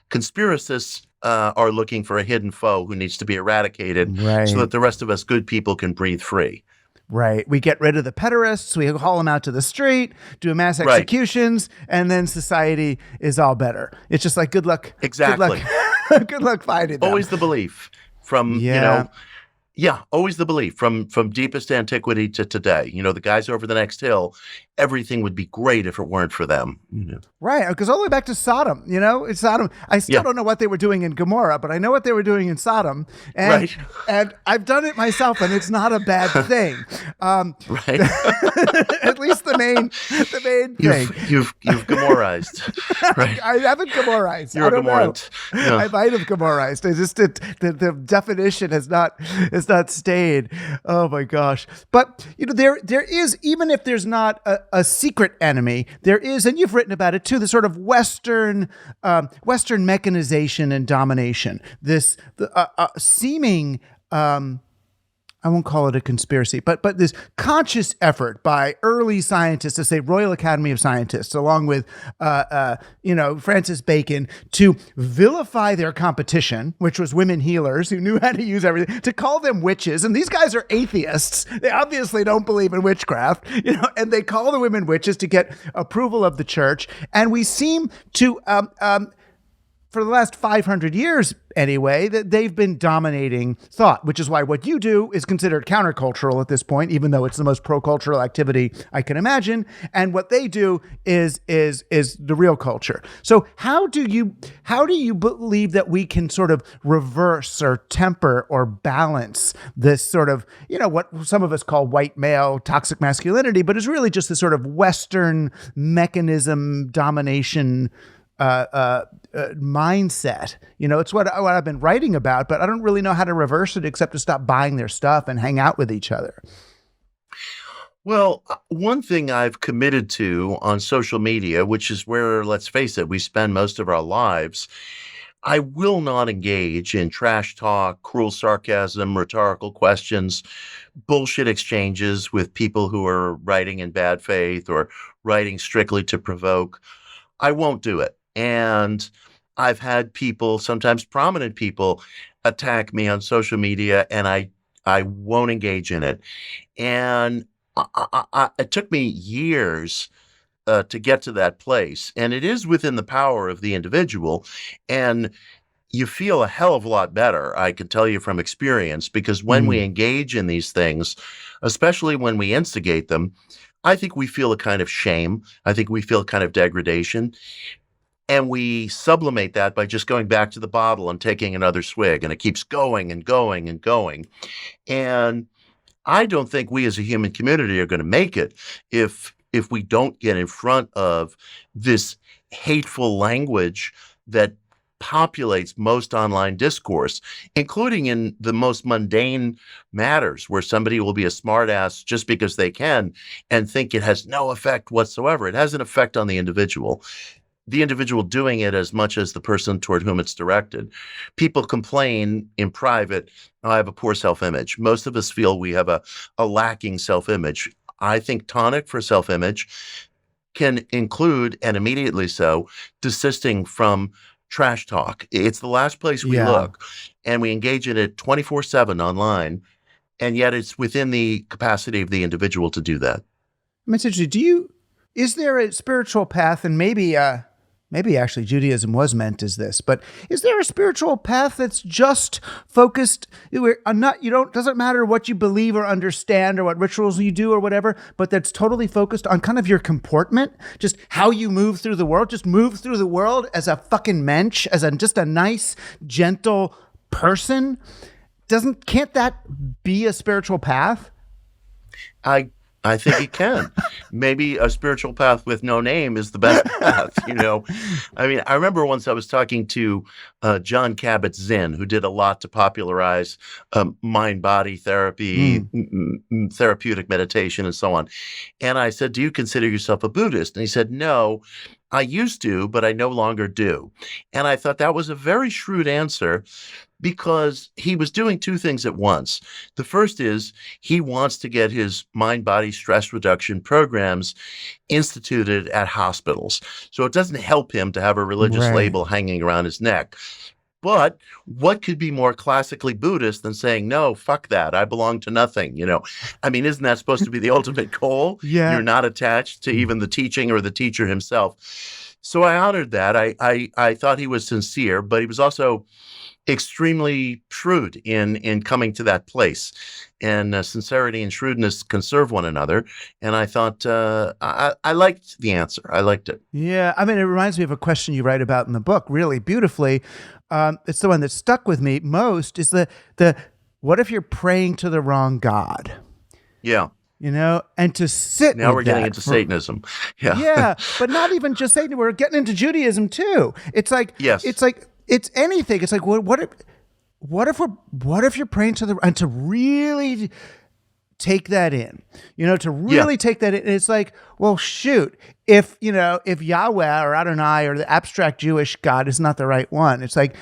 conspiracists are looking for a hidden foe who needs to be eradicated, so that the rest of us good people can breathe free. Right. We get rid of the pederasts, we haul them out to the street, do mass executions, and then society is all better. It's just like, good luck. Exactly. Good luck finding them. Always the belief from, always the belief from deepest antiquity to today. The guys over the next hill, everything would be great if it weren't for them. Right, because all the way back to Sodom, it's Sodom. I still don't know what they were doing in Gomorrah, but I know what they were doing in Sodom, and I've done it myself, and it's not a bad thing. Right. At least the main thing. You've Gomorrized. Right. I haven't Gomorrized. You're a Gomorrant. Yeah. I might have Gomorrized. I just the definition has not stayed. Oh my gosh! But there is, even if there's not a secret enemy, there is, and you've written about it too, the sort of Western mechanization and domination. This seeming. I won't call it a conspiracy, but this conscious effort by early scientists, to say Royal Academy of Scientists, along with Francis Bacon, to vilify their competition, which was women healers who knew how to use everything, to call them witches. And these guys are atheists. They obviously don't believe in witchcraft, and they call the women witches to get approval of the church. And we seem to for the last 500 years anyway, that they've been dominating thought, which is why what you do is considered countercultural at this point, even though it's the most pro-cultural activity I can imagine. And what they do is the real culture. So how do you believe that we can sort of reverse or temper or balance this sort of, what some of us call white male toxic masculinity, but is really just this sort of Western mechanism domination mindset? It's what I've been writing about, but I don't really know how to reverse it except to stop buying their stuff and hang out with each other. Well, one thing I've committed to on social media, which is where, let's face it, we spend most of our lives, I will not engage in trash talk, cruel sarcasm, rhetorical questions, bullshit exchanges with people who are writing in bad faith or writing strictly to provoke. I won't do it. And I've had people, sometimes prominent people, attack me on social media, and I won't engage in it. And it took me years to get to that place. And it is within the power of the individual. And you feel a hell of a lot better, I can tell you from experience, because when we engage in these things, especially when we instigate them, I think we feel a kind of shame. I think we feel a kind of degradation. And we sublimate that by just going back to the bottle and taking another swig. And it keeps going and going and going. And I don't think we as a human community are going to make it if we don't get in front of this hateful language that populates most online discourse, including in the most mundane matters, where somebody will be a smartass just because they can and think it has no effect whatsoever. It has an effect on the individual doing it as much as the person toward whom it's directed. People complain in private, I have a poor self-image. Most of us feel we have a lacking self-image. I think tonic for self-image can include, and immediately so, desisting from trash talk. It's the last place we look, and we engage in it 24/7 online, and yet it's within the capacity of the individual to do that. It's interesting. Is there a spiritual path, and maybe actually Judaism was meant as this, but is there a spiritual path that's just focused, doesn't matter what you believe or understand or what rituals you do or whatever, but that's totally focused on kind of your comportment, just how you move through the world, just move through the world as a fucking mensch, just a nice, gentle person? Can't that be a spiritual path? I I think it can. Maybe a spiritual path with no name is the best path, you know? I mean, I remember once I was talking to John Kabat-Zinn, who did a lot to popularize mind-body therapy, therapeutic meditation, and so on. And I said, "Do you consider yourself a Buddhist?" And he said, "No, I used to, but I no longer do." And I thought that was a very shrewd answer because he was doing two things at once. The first is he wants to get his mind-body stress reduction programs instituted at hospitals. So it doesn't help him to have a religious Right. label hanging around his neck. But what could be more classically Buddhist than saying, "No, fuck that. I belong to nothing." You know, I mean, isn't that supposed to be the ultimate goal? Yeah. You're not attached to even the teaching or the teacher himself. So I honored that. I thought he was sincere, but he was also extremely shrewd in coming to that place. And sincerity and shrewdness can serve one another. And I thought I liked the answer. I liked it. Yeah, I mean, it reminds me of a question you write about in the book really beautifully. It's the one that stuck with me most is the what if you're praying to the wrong God? Yeah. You know, and to sit Now with we're getting that into for- Satanism. Yeah. Yeah, but not even just Satan. We're getting into Judaism too. It's like Yes. it's anything. It's like what if you're praying to the and to really take that in, you know, to really take that in. It's like, well, shoot, if Yahweh or Adonai or the abstract Jewish God is not the right one, it's like,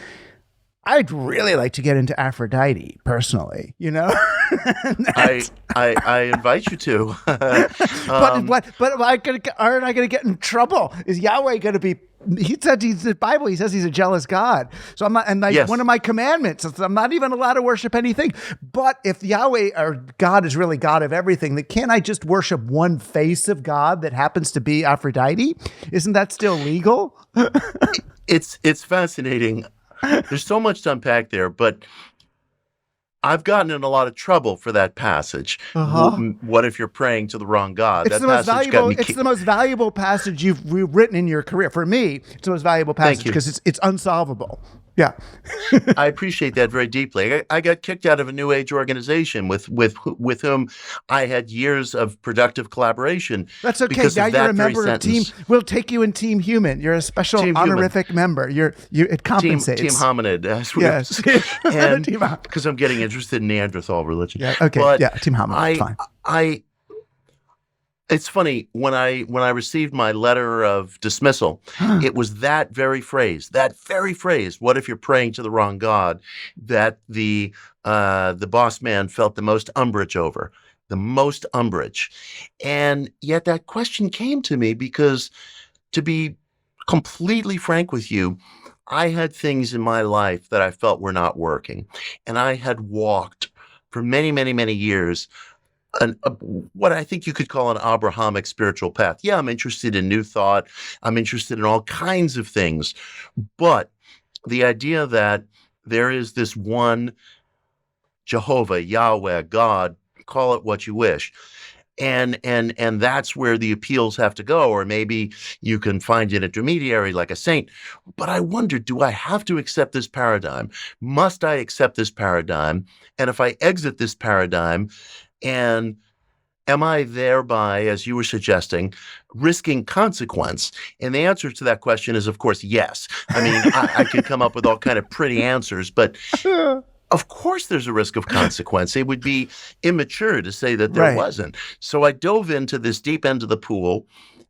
I'd really like to get into Aphrodite personally, you know? I invite you to. But aren't I going to get in trouble? Is Yahweh going to be? He said the Bible. He says he's a jealous God. So I'm not. And Yes. one of my commandments is I'm not even allowed to worship anything. But if Yahweh or God is really God of everything, then can't I just worship one face of God that happens to be Aphrodite? Isn't that still legal? It's fascinating. There's so much to unpack there, but I've gotten in a lot of trouble for that passage. What if you're praying to the wrong God? It's That the most passage valuable. got me It's the most valuable passage you've written in your career. For me, it's the most valuable passage you. because it's unsolvable. Yeah. I appreciate that very deeply. I got kicked out of a New Age organization with whom I had years of productive collaboration. That's okay. because Now of you're that a very member of Team. sentence. We'll take you in Team Human. You're a special Team Human. honorific member. It Team compensates. hominid, as we Yes. and Team hom- because I'm getting interested in Neanderthal religion. Yeah. Okay. But Yeah. Team Hominid. Fine. It's funny when I received my letter of dismissal, it was that very phrase, "What if you're praying to the wrong God?" that the boss man felt the most umbrage over, and yet that question came to me because, to be completely frank with you, I had things in my life that I felt were not working, and I had walked for many, many, many years what I think you could call an Abrahamic spiritual path. Yeah, I'm interested in new thought. I'm interested in all kinds of things. But the idea that there is this one Jehovah, Yahweh, God, call it what you wish. And that's where the appeals have to go, or maybe you can find an intermediary like a saint. But I wonder, do I have to accept this paradigm? Must I accept this paradigm? And if I exit this paradigm, and am I thereby, as you were suggesting, risking consequence? And the answer to that question is, of course, yes. I mean, I could come up with all kind of pretty answers, but of course there's a risk of consequence. It would be immature to say that there Right. wasn't. So I dove into this deep end of the pool,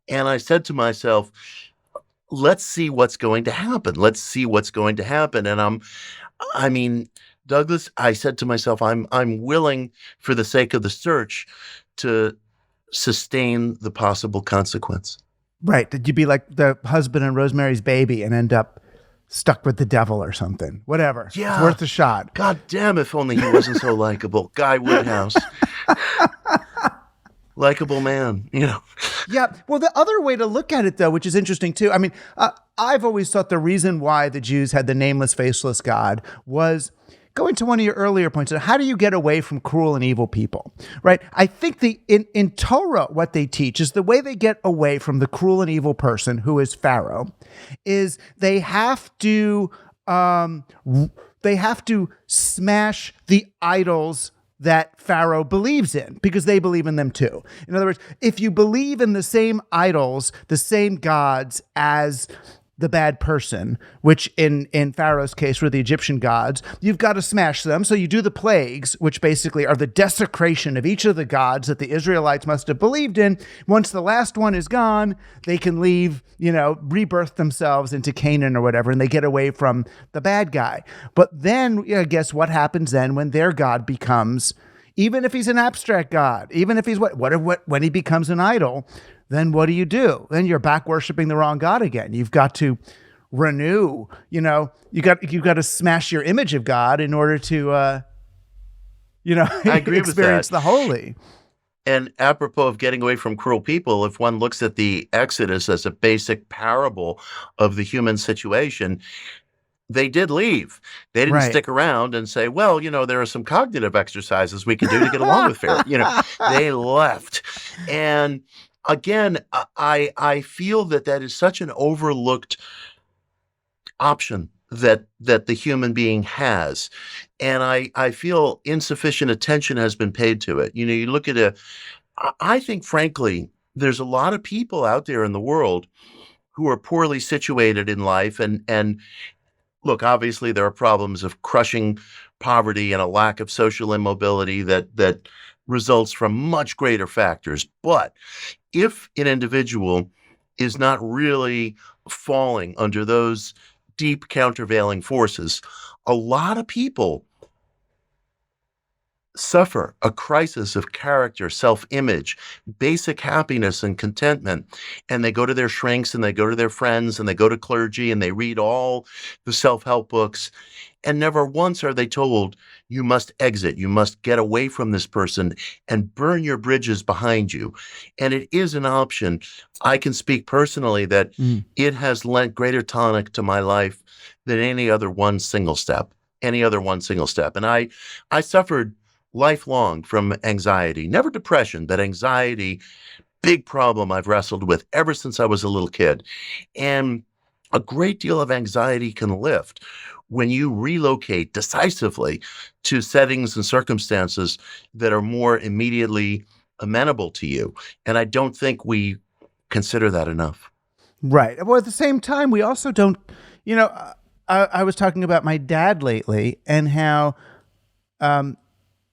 and I said to myself, let's see what's going to happen. Let's see what's going to happen. And I mean, Douglas, I said to myself, I'm willing, for the sake of the search, to sustain the possible consequence. Right. Did you be like the husband in Rosemary's Baby and end up stuck with the devil or something? Whatever. Yeah. It's worth a shot. God damn, if only he wasn't so likable. Guy Woodhouse. Likable man, you know. Yeah. Well, the other way to look at it, though, which is interesting too. I mean, I've always thought the reason why the Jews had the nameless, faceless God was going to one of your earlier points. How do you get away from cruel and evil people? Right. I think in Torah, what they teach is the way they get away from the cruel and evil person who is Pharaoh is they have to smash the idols that Pharaoh believes in, because they believe in them too. In other words, if you believe in the same idols, the same gods as the bad person, which in Pharaoh's case were the Egyptian gods, you've got to smash them. So you do the plagues, which basically are the desecration of each of the gods that the Israelites must have believed in. Once the last one is gone, they can leave, rebirth themselves into Canaan or whatever, and they get away from the bad guy. But then, guess what happens then when their god becomes, even if he's an abstract god, even if he's when he becomes an idol, then what do? Then you're back worshiping the wrong God again. You've got to renew, you've got to smash your image of God in order to, I agree experience with that. the holy. And apropos of getting away from cruel people, if one looks at the Exodus as a basic parable of the human situation, they did leave. They didn't stick around and say, well, there are some cognitive exercises we can do to get along with Pharaoh. They left. And again, I feel that is such an overlooked option that the human being has. And I feel insufficient attention has been paid to it. You look at I think, frankly, there's a lot of people out there in the world who are poorly situated in life. And look, obviously there are problems of crushing poverty and a lack of social immobility that results from much greater factors. But if an individual is not really falling under those deep countervailing forces, a lot of people suffer a crisis of character, self-image, basic happiness and contentment. And they go to their shrinks and they go to their friends and they go to clergy and they read all the self-help books. And never once are they told, you must exit, you must get away from this person and burn your bridges behind you. And it is an option. I can speak personally that it has lent greater tonic to my life than any other one single step. And I suffered lifelong from anxiety, never depression, but anxiety, big problem I've wrestled with ever since I was a little kid. And a great deal of anxiety can lift when you relocate decisively to settings and circumstances that are more immediately amenable to you. And I don't think we consider that enough. Right. Well, at the same time, we also don't, I was talking about my dad lately and how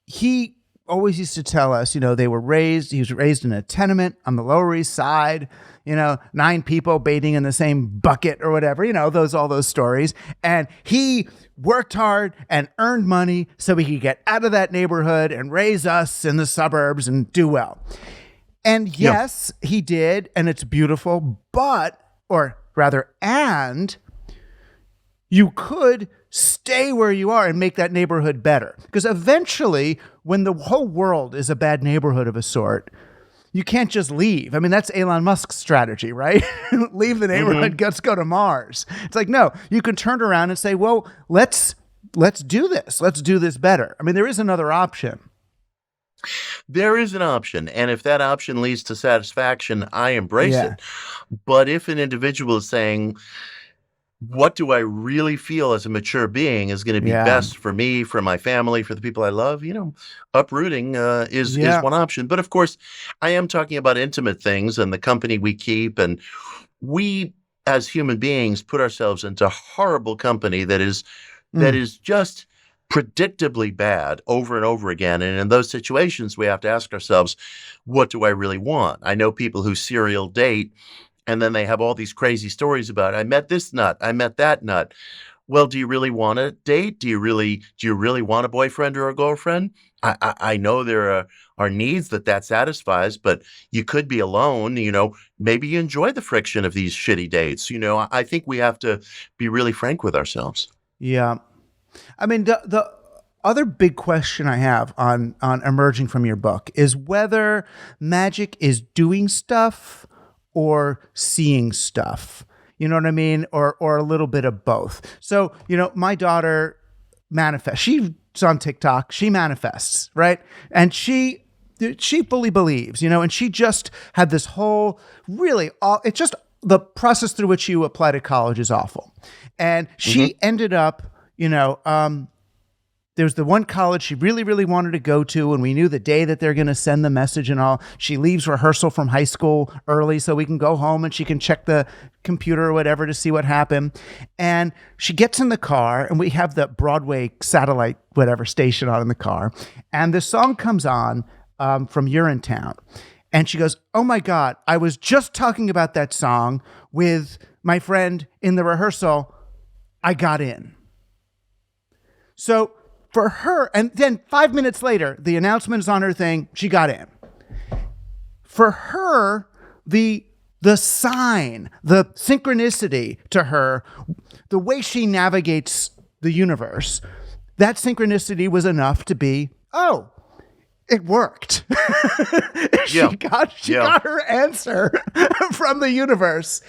he always used to tell us, he was raised in a tenement on the Lower East Side, 9 people bathing in the same bucket or whatever, all those stories. And he worked hard and earned money so he could get out of that neighborhood and raise us in the suburbs and do well. And yes, he did. And it's beautiful, and you could stay where you are and make that neighborhood better. Because eventually, when the whole world is a bad neighborhood of a sort, you can't just leave. I mean, that's Elon Musk's strategy, right? Leave the neighborhood, let's go to Mars. It's like, no, you can turn around and say, well, let's do this. Let's do this better. I mean, there is another option. There is an option. And if that option leads to satisfaction, I embrace it. But if an individual is saying, what do I really feel as a mature being is going to be best for me, for my family, for the people I love, uprooting is one option. But of course, I am talking about intimate things and the company we keep. And we, as human beings, put ourselves into horrible company that is just predictably bad over and over again. And in those situations, we have to ask ourselves, what do I really want? I know people who serial date, and then they have all these crazy stories about, I met this nut, I met that nut. Well, do you really want to date? Do you really want a boyfriend or a girlfriend? I know there are needs that satisfies, but you could be alone. Maybe you enjoy the friction of these shitty dates. I think we have to be really frank with ourselves. Yeah. I mean, the other big question I have on emerging from your book is whether magic is doing stuff or seeing stuff. You know what I mean? Or a little bit of both. So, my daughter manifests. She's on TikTok. She manifests, right? And she fully believes, and she just had this whole it's just the process through which you apply to college is awful. And she ended up, there's the one college she really, really wanted to go to, and we knew the day that they're going to send the message and all. She leaves rehearsal from high school early so we can go home and she can check the computer or whatever to see what happened. And she gets in the car, and we have the Broadway satellite whatever station on in the car, and the song comes on from Urinetown. And she goes, "Oh my God, I was just talking about that song with my friend in the rehearsal. I got in." So for her, and then 5 minutes later, the announcement is on her thing, she got in. For her, the sign, the synchronicity to her, the way she navigates the universe, that synchronicity was enough to be, oh, it worked. She got her answer from the universe.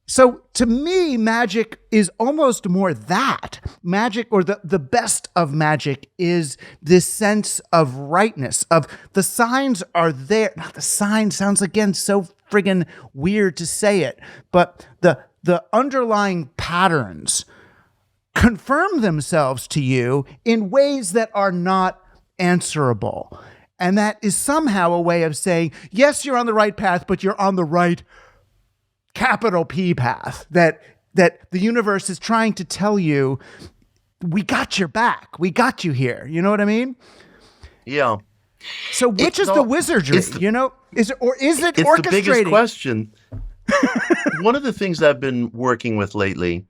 So to me, magic is almost more that. Magic, or the best of magic, is this sense of rightness, of the signs are there. Not the sign sounds, again, so friggin' weird to say it, but the underlying patterns confirm themselves to you in ways that are not answerable. And that is somehow a way of saying, yes, you're on the right path, but you're on the right capital P path, that the universe is trying to tell you, we got your back. We got you here. You know what I mean? Yeah. So which is the wizardry? Is it it's orchestrating? The biggest question. One of the things I've been working with lately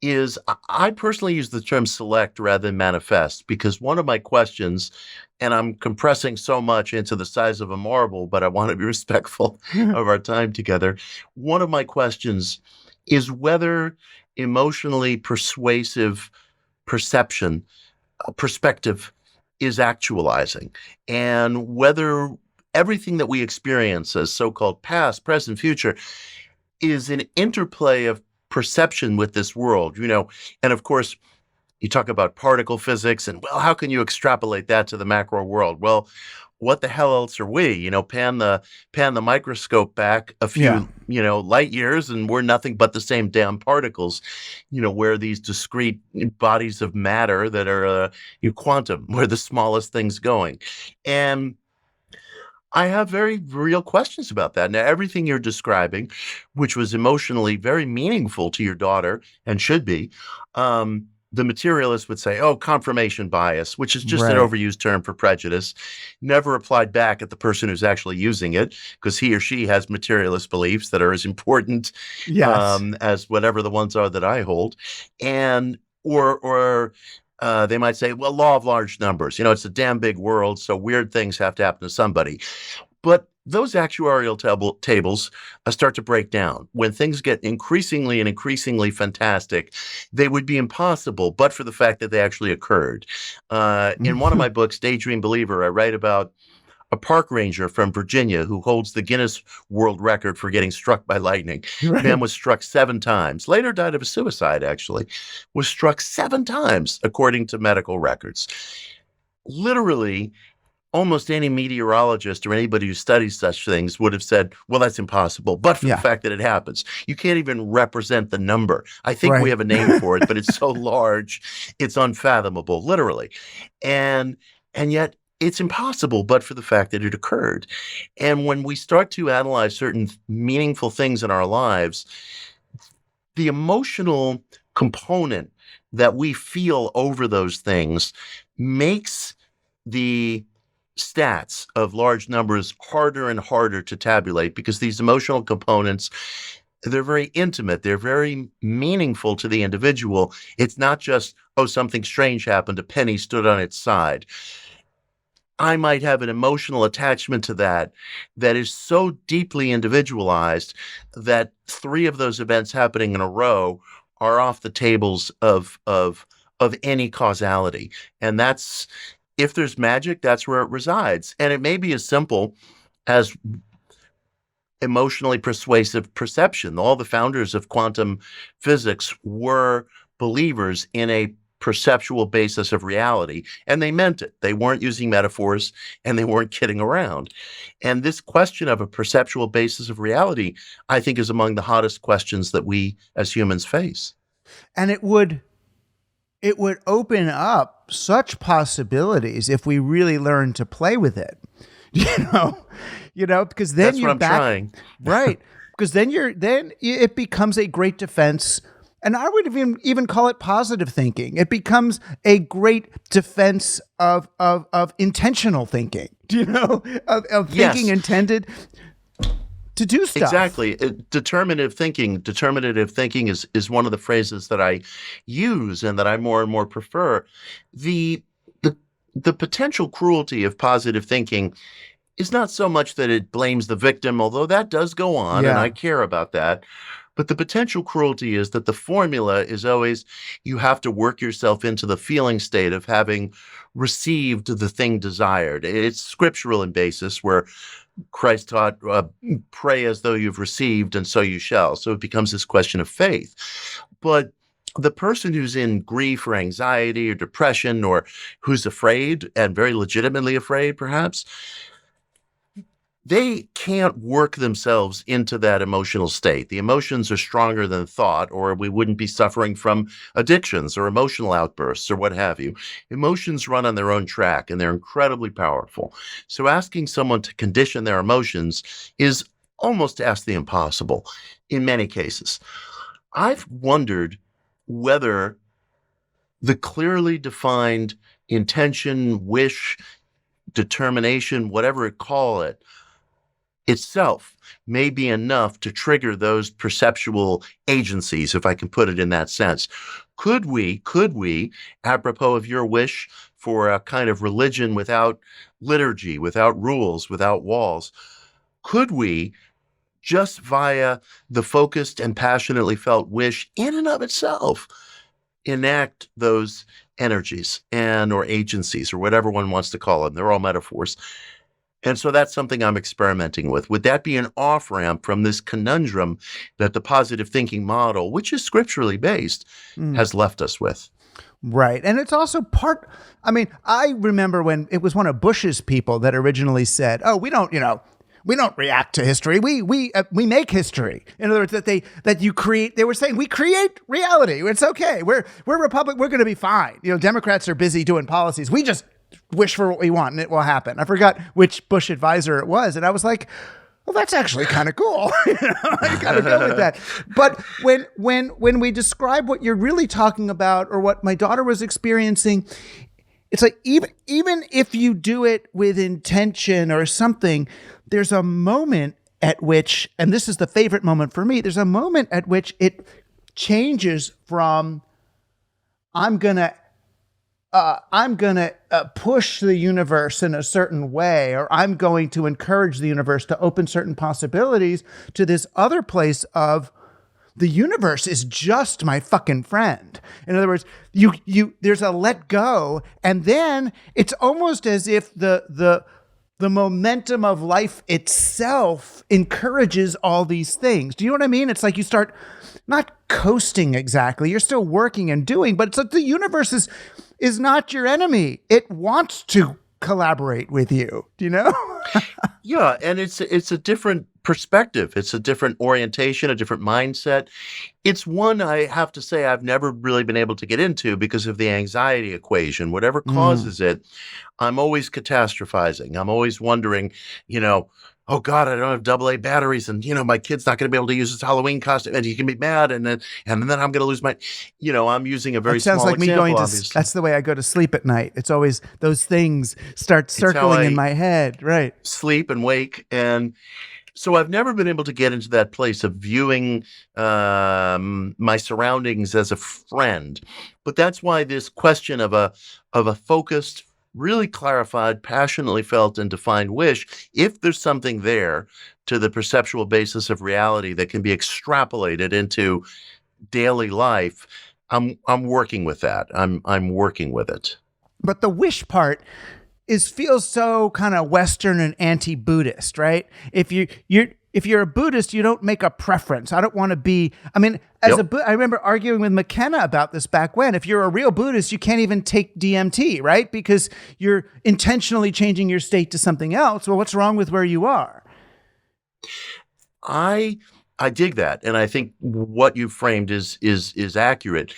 is I personally use the term select rather than manifest, because one of my questions, and I'm compressing so much into the size of a marble, but I want to be respectful of our time together. One of my questions is whether emotionally persuasive perceptive is actualizing, and whether everything that we experience as so-called past, present, future is an interplay of perception with this world, and of course, you talk about particle physics and, well, how can you extrapolate that to the macro world? Well, what the hell else are we? Pan the microscope back a few, light years, and we're nothing but the same damn particles, where these discrete bodies of matter that are quantum, where the smallest things going. And I have very real questions about that. Now, everything you're describing, which was emotionally very meaningful to your daughter and should be, the materialist would say, oh, confirmation bias, which is just an overused term for prejudice, never applied back at the person who's actually using it, because he or she has materialist beliefs that are as important as whatever the ones are that I hold. And or they might say, well, law of large numbers, it's a damn big world, so weird things have to happen to somebody. But those actuarial tables start to break down. When things get increasingly fantastic, they would be impossible, but for the fact that they actually occurred. In one of my books, Daydream Believer, I write about a park ranger from Virginia who holds the Guinness World Record for getting struck by lightning. Right. Man was struck 7 times. Later died of a suicide, actually. Was struck 7 times, according to medical records. Literally, almost any meteorologist or anybody who studies such things would have said, well, that's impossible, but for the fact that it happens. You can't even represent the number. I think we have a name for it, but it's so large, it's unfathomable, literally. And yet, it's impossible, but for the fact that it occurred. And when we start to analyze certain meaningful things in our lives, the emotional component that we feel over those things makes the stats of large numbers harder and harder to tabulate, because these emotional components, they're very intimate. They're very meaningful to the individual. It's not just, oh, something strange happened, a penny stood on its side. I might have an emotional attachment to that is so deeply individualized that 3 of those events happening in a row are off the tables of any causality. And that's, if there's magic, that's where it resides. And it may be as simple as emotionally persuasive perception. All the founders of quantum physics were believers in a perceptual basis of reality, and they meant it. They weren't using metaphors, and they weren't kidding around. And this question of a perceptual basis of reality, I think, is among the hottest questions that we as humans face. And it would it would open up such possibilities if we really learn to play with it. Because then That's you're what I'm back, trying. right? Because then it becomes a great defense, and I would even call it positive thinking. It becomes a great defense of intentional thinking. Of thinking Yes. intended to do stuff. Exactly. Determinative thinking is one of the phrases that I use and that I more and more prefer. The the potential cruelty of positive thinking is not so much that it blames the victim, although that does go on, and Yeah. I care about that. But the potential cruelty is that the formula is always you have to work yourself into the feeling state of having received the thing desired. It's scriptural in basis, where Christ taught, pray as though you've received, and so you shall. So it becomes this question of faith. But the person who's in grief or anxiety or depression, or who's afraid, and very legitimately afraid perhaps, they can't work themselves into that emotional state. The emotions are stronger than thought, or we wouldn't be suffering from addictions or emotional outbursts or what have you. Emotions run on their own track, and they're incredibly powerful. So asking someone to condition their emotions is almost to ask the impossible in many cases. I've wondered whether the clearly defined intention, wish, determination, whatever you call it, itself may be enough to trigger those perceptual agencies, if I can put it in that sense. Could we, apropos of your wish for a kind of religion without liturgy, without rules, without walls, could we, just via the focused and passionately felt wish in and of itself, enact those energies or agencies, or whatever one wants to call them? They're all metaphors. And so that's something I'm experimenting with. Would that be an off-ramp from this conundrum that the positive thinking model, which is scripturally based, has left us with? Right. And it's also I remember when it was one of Bush's people that originally said, "Oh, we don't react to history. We make history." In other words, they were saying we create reality. It's okay. We're Republic. We're going to be fine. Democrats are busy doing policies. We just wish for what we want and it will happen. I forgot which Bush advisor it was. And I was like, well, that's actually kind of cool. I gotta go with that. But when we describe what you're really talking about, or what my daughter was experiencing, it's like, even if you do it with intention or something, there's a moment at which, and this is the favorite moment for me, there's a moment at which it changes from I'm gonna push the universe in a certain way, or I'm going to encourage the universe to open certain possibilities, to this other place of the universe is just my fucking friend. In other words, there's a let go, and then it's almost as if the momentum of life itself encourages all these things. Do you know what I mean? It's like you start not coasting exactly. You're still working and doing, but it's like the universe is not your enemy. It wants to collaborate with you. Do you know? Yeah, and it's a different perspective. It's a different orientation, a different mindset. It's one, I have to say, I've never really been able to get into because of the anxiety equation. Whatever causes it, I'm always catastrophizing. I'm always wondering, oh God, I don't have AA batteries, and my kid's not going to be able to use his Halloween costume, and he can be mad, and then I'm going to lose my, I'm using a very It sounds small like me example, going to. obviously. That's the way I go to sleep at night. It's always those things start circling in my head. Right. Sleep and wake, and so I've never been able to get into that place of viewing my surroundings as a friend. But that's why this question of a focused, really clarified, passionately felt and defined wish, if there's something there to the perceptual basis of reality that can be extrapolated into daily life, I'm working with that. I'm working with it. But the wish part feels so kind of Western and anti-Buddhist, right? If you're a Buddhist, you don't make a preference. I don't want to be. I mean, I remember arguing with McKenna about this back when. If you're a real Buddhist, you can't even take DMT, right? Because you're intentionally changing your state to something else. Well, what's wrong with where you are? I dig that, and I think what you framed is accurate.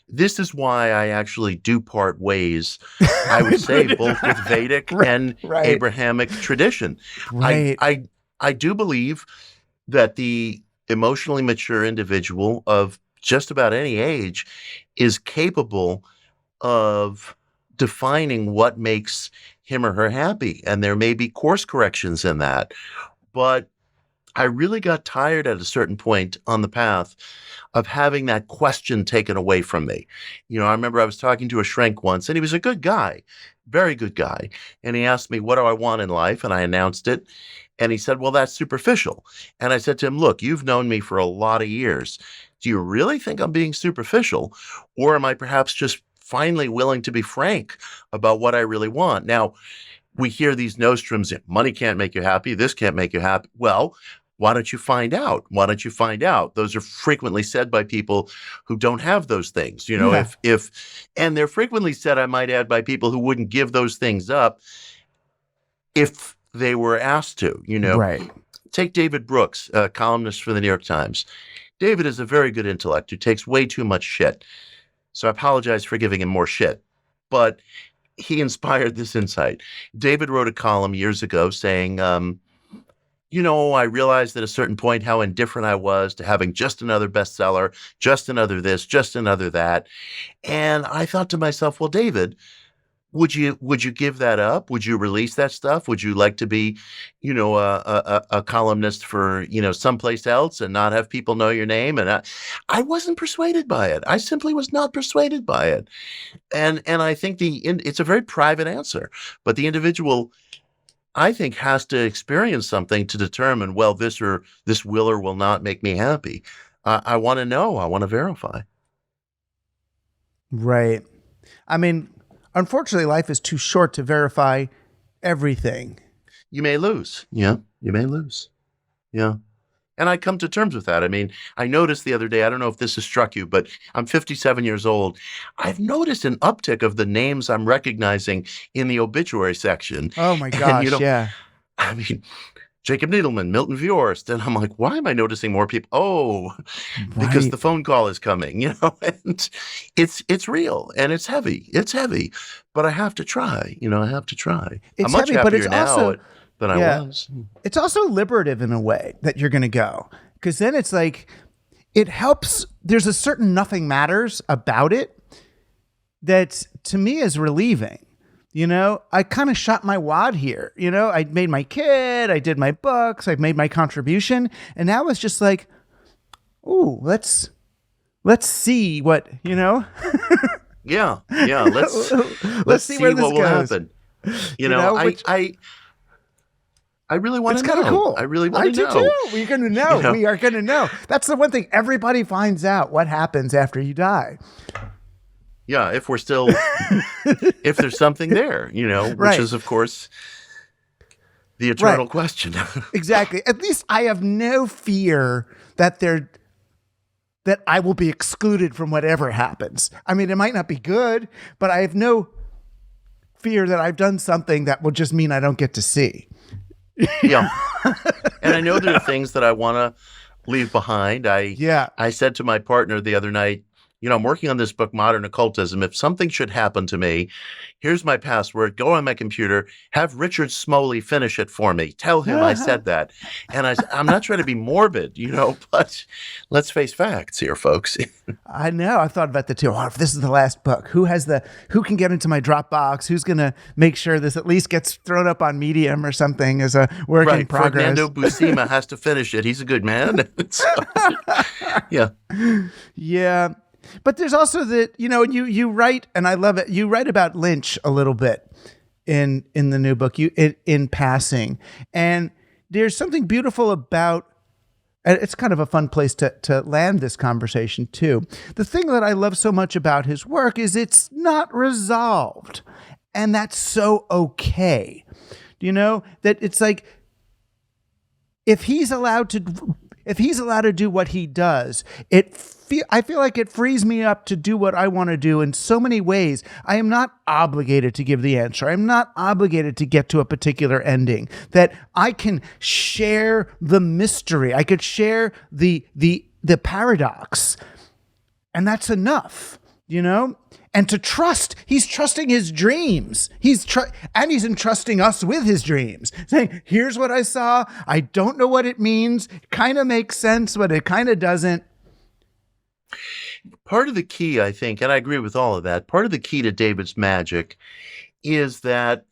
This is why I actually do part ways, I would say, both with Vedic and Abrahamic tradition. Right. I do believe that the emotionally mature individual of just about any age is capable of defining what makes him or her happy. And there may be course corrections in that. But I really got tired at a certain point on the path of having that question taken away from me. I remember I was talking to a shrink once, and he was a good guy, very good guy. And he asked me, what do I want in life? And I announced it. And he said, well, that's superficial. And I said to him, look, you've known me for a lot of years. Do you really think I'm being superficial? Or am I perhaps just finally willing to be frank about what I really want? Now, we hear these nostrums, money can't make you happy, this can't make you happy. Well, why don't you find out? Why don't you find out? Those are frequently said by people who don't have those things. And they're frequently said, I might add, by people who wouldn't give those things up if they were asked to, Right. Take David Brooks, a columnist for the New York Times. David is a very good intellect who takes way too much shit. So I apologize for giving him more shit. But he inspired this insight. David wrote a column years ago saying, I realized at a certain point how indifferent I was to having just another bestseller, just another this, just another that. And I thought to myself, well, David, would you give that up? Would you release that stuff? Would you like to be, a columnist for, someplace else and not have people know your name? And I wasn't persuaded by it. I simply was not persuaded by it. And I think it's a very private answer, but the individual, I think, has to experience something to determine, well, this will or will not make me happy. I want to know. I want to verify. Right. I mean, unfortunately, life is too short to verify everything. You may lose. Yeah, you may lose. Yeah. And I come to terms with that. I mean, I noticed the other day, I don't know if this has struck you, but I'm 57 years old. I've noticed an uptick of the names I'm recognizing in the obituary section. Oh my gosh, yeah. I mean, Jacob Needleman, Milton Viorst, and I'm like, why am I noticing more people? Oh, because the phone call is coming, and it's real and it's heavy. It's heavy, but I have to try. I have to try. It's I'm much heavy, happier but it's now also than I was. It's also liberative in a way that you're going to go, because then it's like it helps. There's a certain nothing matters about it that to me is relieving. I kind of shot my wad here. I made my kid, I did my books, I've made my contribution. And now it's just like, ooh, let's see what, Yeah. Let's see where this what will goes. happen. I really want to know. It's kind of cool. I really want to know. I do too. We're going to know. We are going to know. That's the one thing. Everybody finds out what happens after you die. Yeah, if we're still, if there's something there, which is, of course, the eternal question. Exactly. At least I have no fear that I will be excluded from whatever happens. I mean, it might not be good, but I have no fear that I've done something that will just mean I don't get to see. Yeah. And I know there are things that I want to leave behind. I said to my partner the other night, I'm working on this book, Modern Occultism. If something should happen to me, here's my password. Go on my computer. Have Richard Smoley finish it for me. Tell him I said that. And I'm not trying to be morbid, but let's face facts here, folks. I know. I thought about that too. Oh, if this is the last book, who can get into my Dropbox? Who's going to make sure this at least gets thrown up on Medium or something as a work in progress? Fernando Buscema has to finish it. He's a good man. Yeah. Yeah. But there's also you write, and I love it. You write about Lynch a little bit in the new book, in passing, and there's something beautiful about. And it's kind of a fun place to land this conversation too. The thing that I love so much about his work is it's not resolved, and that's so okay. That it's like if he's allowed to do what he does, I feel like it frees me up to do what I want to do in so many ways. I am not obligated to give the answer. I'm not obligated to get to a particular ending. That I can share the mystery. I could share the paradox, and that's enough. you know, and to trust. He's trusting his dreams. And he's entrusting us with his dreams, saying, here's what I saw. I don't know what it means. It kind of makes sense, but it kind of doesn't. Part of the key, I think, and I agree with all of that, part of the key to David's magic is that,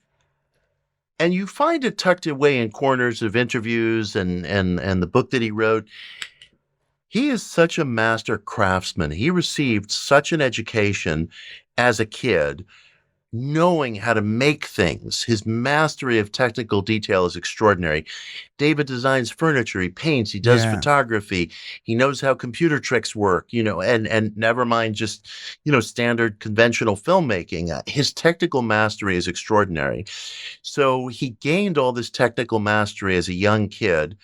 and you find it tucked away in corners of interviews and the book that he wrote, he is such a master craftsman. He received such an education as a kid, knowing how to make things. His mastery of technical detail is extraordinary. David designs furniture, he paints, he does photography, he knows how computer tricks work, and never mind just, standard conventional filmmaking. His technical mastery is extraordinary. So he gained all this technical mastery as a young kid,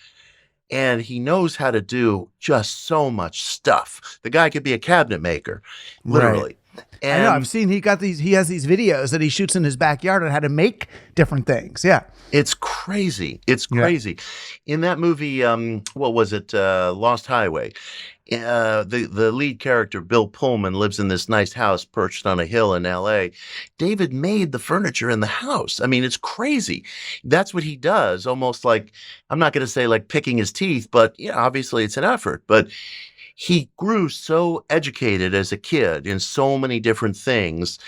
and he knows how to do just so much stuff. The guy could be a cabinet maker, literally. Right. And I know, I've seen he has these videos that he shoots in his backyard on how to make different things. Yeah. It's crazy. It's crazy. In that movie, what was it? Lost Highway. The lead character, Bill Pullman, lives in this nice house perched on a hill in LA. David made the furniture in the house. I mean, it's crazy. That's what he does. Almost like, I'm not going to say like picking his teeth, but obviously it's an effort. But he grew so educated as a kid in so many different things,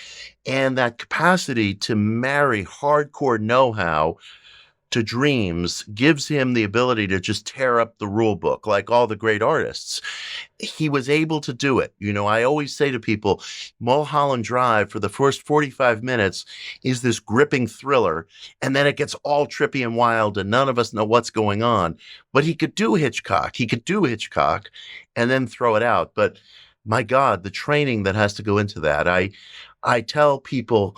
and that capacity to marry hardcore know-how to dreams gives him the ability to just tear up the rule book like all the great artists. He was able to do it. I always say to people, Mulholland Drive for the first 45 minutes is this gripping thriller, and then it gets all trippy and wild and none of us know what's going on. But he could do Hitchcock. And then throw it out. But my God, the training that has to go into that. I tell people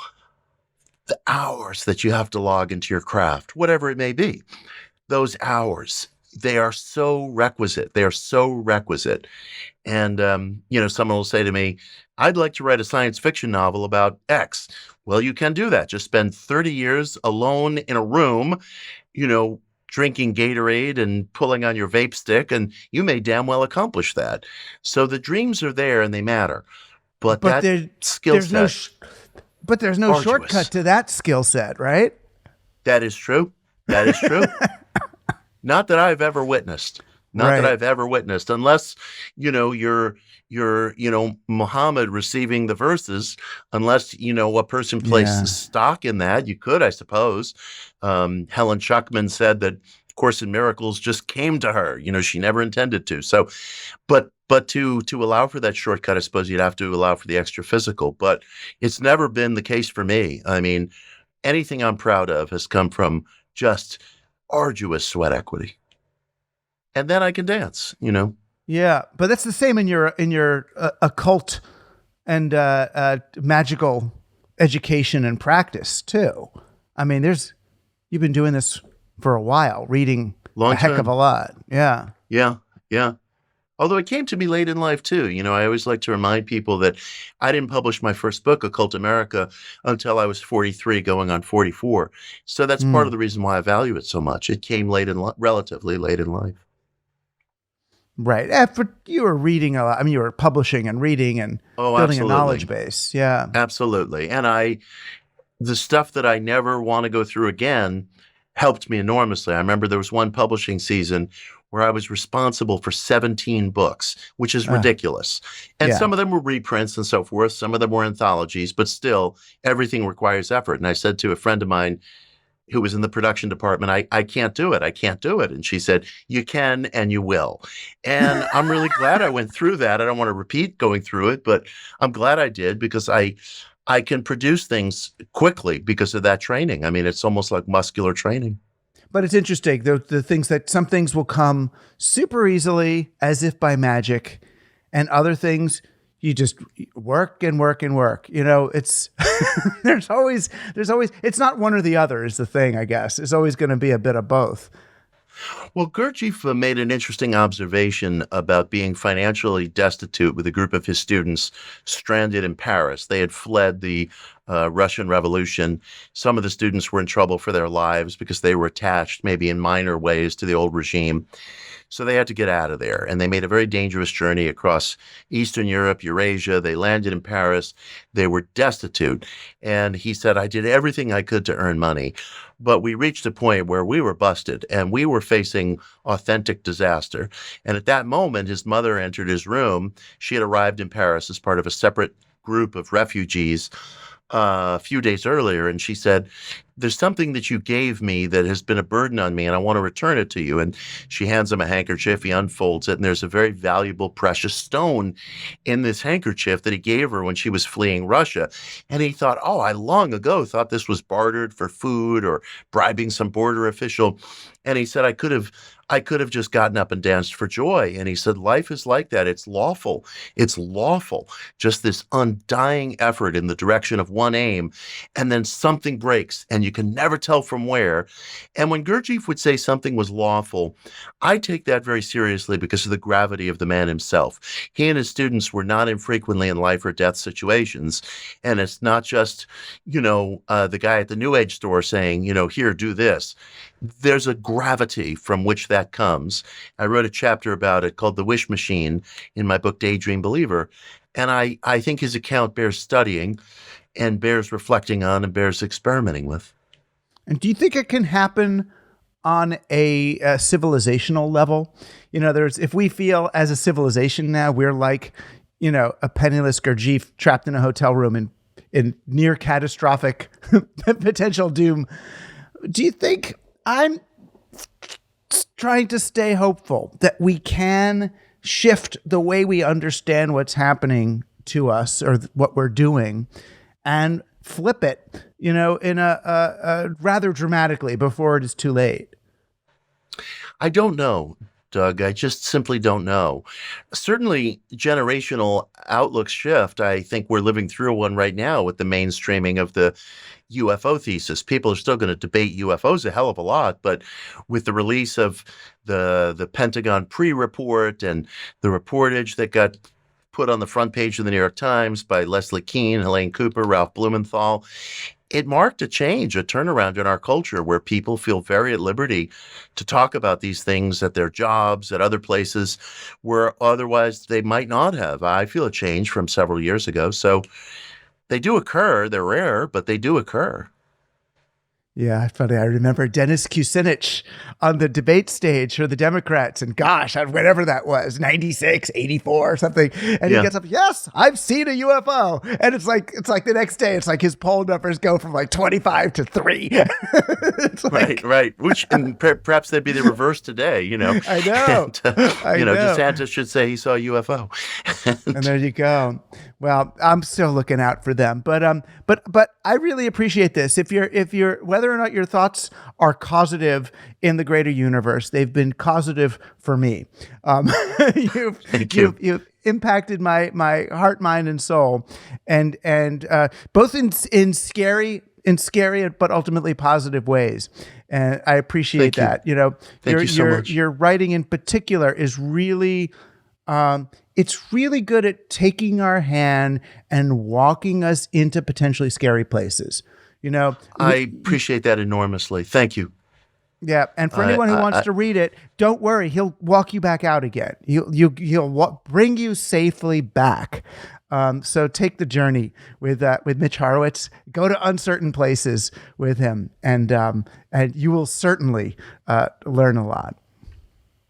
the hours that you have to log into your craft, whatever it may be, those hours, they are so requisite. They are so requisite. And, someone will say to me, I'd like to write a science fiction novel about X. Well, you can do that. Just spend 30 years alone in a room, drinking Gatorade and pulling on your vape stick, and you may damn well accomplish that. So the dreams are there and they matter. But that skill set... But there's no shortcut to that skill set, right? That is true. Not that I've ever witnessed. Unless, you're Muhammad receiving the verses, unless, a person places stock in that. You could, I suppose. Helen Schuckman said that Course in Miracles just came to her. She never intended to. So, but to allow for that shortcut, I suppose you'd have to allow for the extra physical. But it's never been the case for me. I mean, anything I'm proud of has come from just arduous sweat equity. And then I can dance, Yeah, but that's the same in your occult and magical education and practice too. I mean, you've been doing this for a while, reading a heck of a lot. Yeah. Yeah. Although it came to me late in life too. I always like to remind people that I didn't publish my first book, Occult America, until I was 43, going on 44. So that's part of the reason why I value it so much. It came relatively late in life. Right. But you were reading a lot. I mean, you were publishing and reading and building a knowledge base. Yeah. Absolutely. And the stuff that I never want to go through again helped me enormously. I remember there was one publishing season where I was responsible for 17 books, which is ridiculous. And some of them were reprints and so forth. Some of them were anthologies, but still, everything requires effort. And I said to a friend of mine who was in the production department, I can't do it. I can't do it. And she said, you can and you will. And I'm really glad I went through that. I don't want to repeat going through it, but I'm glad I did because I can produce things quickly because of that training. I mean, it's almost like muscular training. But it's interesting. The things that some things will come super easily as if by magic, and other things you just work and work and work. It's there's always it's not one or the other is the thing, I guess. It's always going to be a bit of both. Well, Gurdjieff made an interesting observation about being financially destitute with a group of his students stranded in Paris. They had fled the Russian Revolution. Some of the students were in trouble for their lives because they were attached, maybe in minor ways, to the old regime. So they had to get out of there, and they made a very dangerous journey across Eastern Europe, Eurasia. They landed in Paris. They were destitute. And he said, I did everything I could to earn money, but we reached a point where we were busted and we were facing authentic disaster. And at that moment, his mother entered his room. She had arrived in Paris as part of a separate group of refugees a few days earlier, and she said, there's something that you gave me that has been a burden on me, and I want to return it to you. And she hands him a handkerchief. He unfolds it, and there's a very valuable, precious stone in this handkerchief that he gave her when she was fleeing Russia. And he thought, oh, I long ago thought this was bartered for food or bribing some border official. And he said, I could have just gotten up and danced for joy. And he said, life is like that. It's lawful. It's lawful. Just this undying effort in the direction of one aim. And then something breaks and you can never tell from where. And when Gurdjieff would say something was lawful, I take that very seriously because of the gravity of the man himself. He and his students were not infrequently in life or death situations. And it's not just, the guy at the New Age store saying, here, do this. There's a gravity from which that comes. I wrote a chapter about it called The Wish Machine in my book, Daydream Believer. And I think his account bears studying and bears reflecting on and bears experimenting with. And do you think it can happen on a civilizational level? If we feel as a civilization now, we're like, a penniless Gurdjieff trapped in a hotel room in near catastrophic potential doom. Do you think, I'm trying to stay hopeful that we can shift the way we understand what's happening to us or what we're doing and flip it, in a rather dramatically before it is too late? I don't know, Doug. I just simply don't know. Certainly, generational outlooks shift. I think we're living through one right now with the mainstreaming of the UFO thesis. People are still going to debate UFOs a hell of a lot, but with the release of the Pentagon pre-report and the reportage that got put on the front page of the New York Times by Leslie Kean, Helene Cooper, Ralph Blumenthal, it marked a change, a turnaround in our culture where people feel very at liberty to talk about these things at their jobs, at other places where otherwise they might not have. I feel a change from several years ago. So they do occur. They're rare, but they do occur. Yeah, funny. I remember Dennis Kucinich on the debate stage for the Democrats, and gosh, whatever that was, 96, 84 or something. And he gets up, yes, I've seen a UFO. And it's like the next day, it's like his poll numbers go from like 25 to 3. Right. Which, and perhaps they'd be the reverse today, I know. And, DeSantis should say he saw a UFO. And there you go. Well, I'm still looking out for them, but I really appreciate this. If you're whether or not your thoughts are causative in the greater universe, they've been causative for me. You've impacted my heart, mind, and soul, and both in scary but ultimately positive ways. And I appreciate that. Thank you so much. Your writing in particular is really. It's really good at taking our hand and walking us into potentially scary places. I appreciate that enormously. Thank you. Yeah, and for anyone who wants to read it, don't worry, he'll walk you back out again. He'll bring you safely back. So take the journey with Mitch Horowitz. Go to uncertain places with him, and you will certainly learn a lot.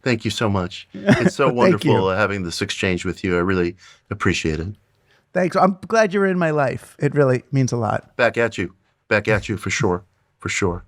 Thank you so much. It's so wonderful having this exchange with you. I really appreciate it. Thanks. I'm glad you're in my life. It really means a lot. Back at you for sure. For sure.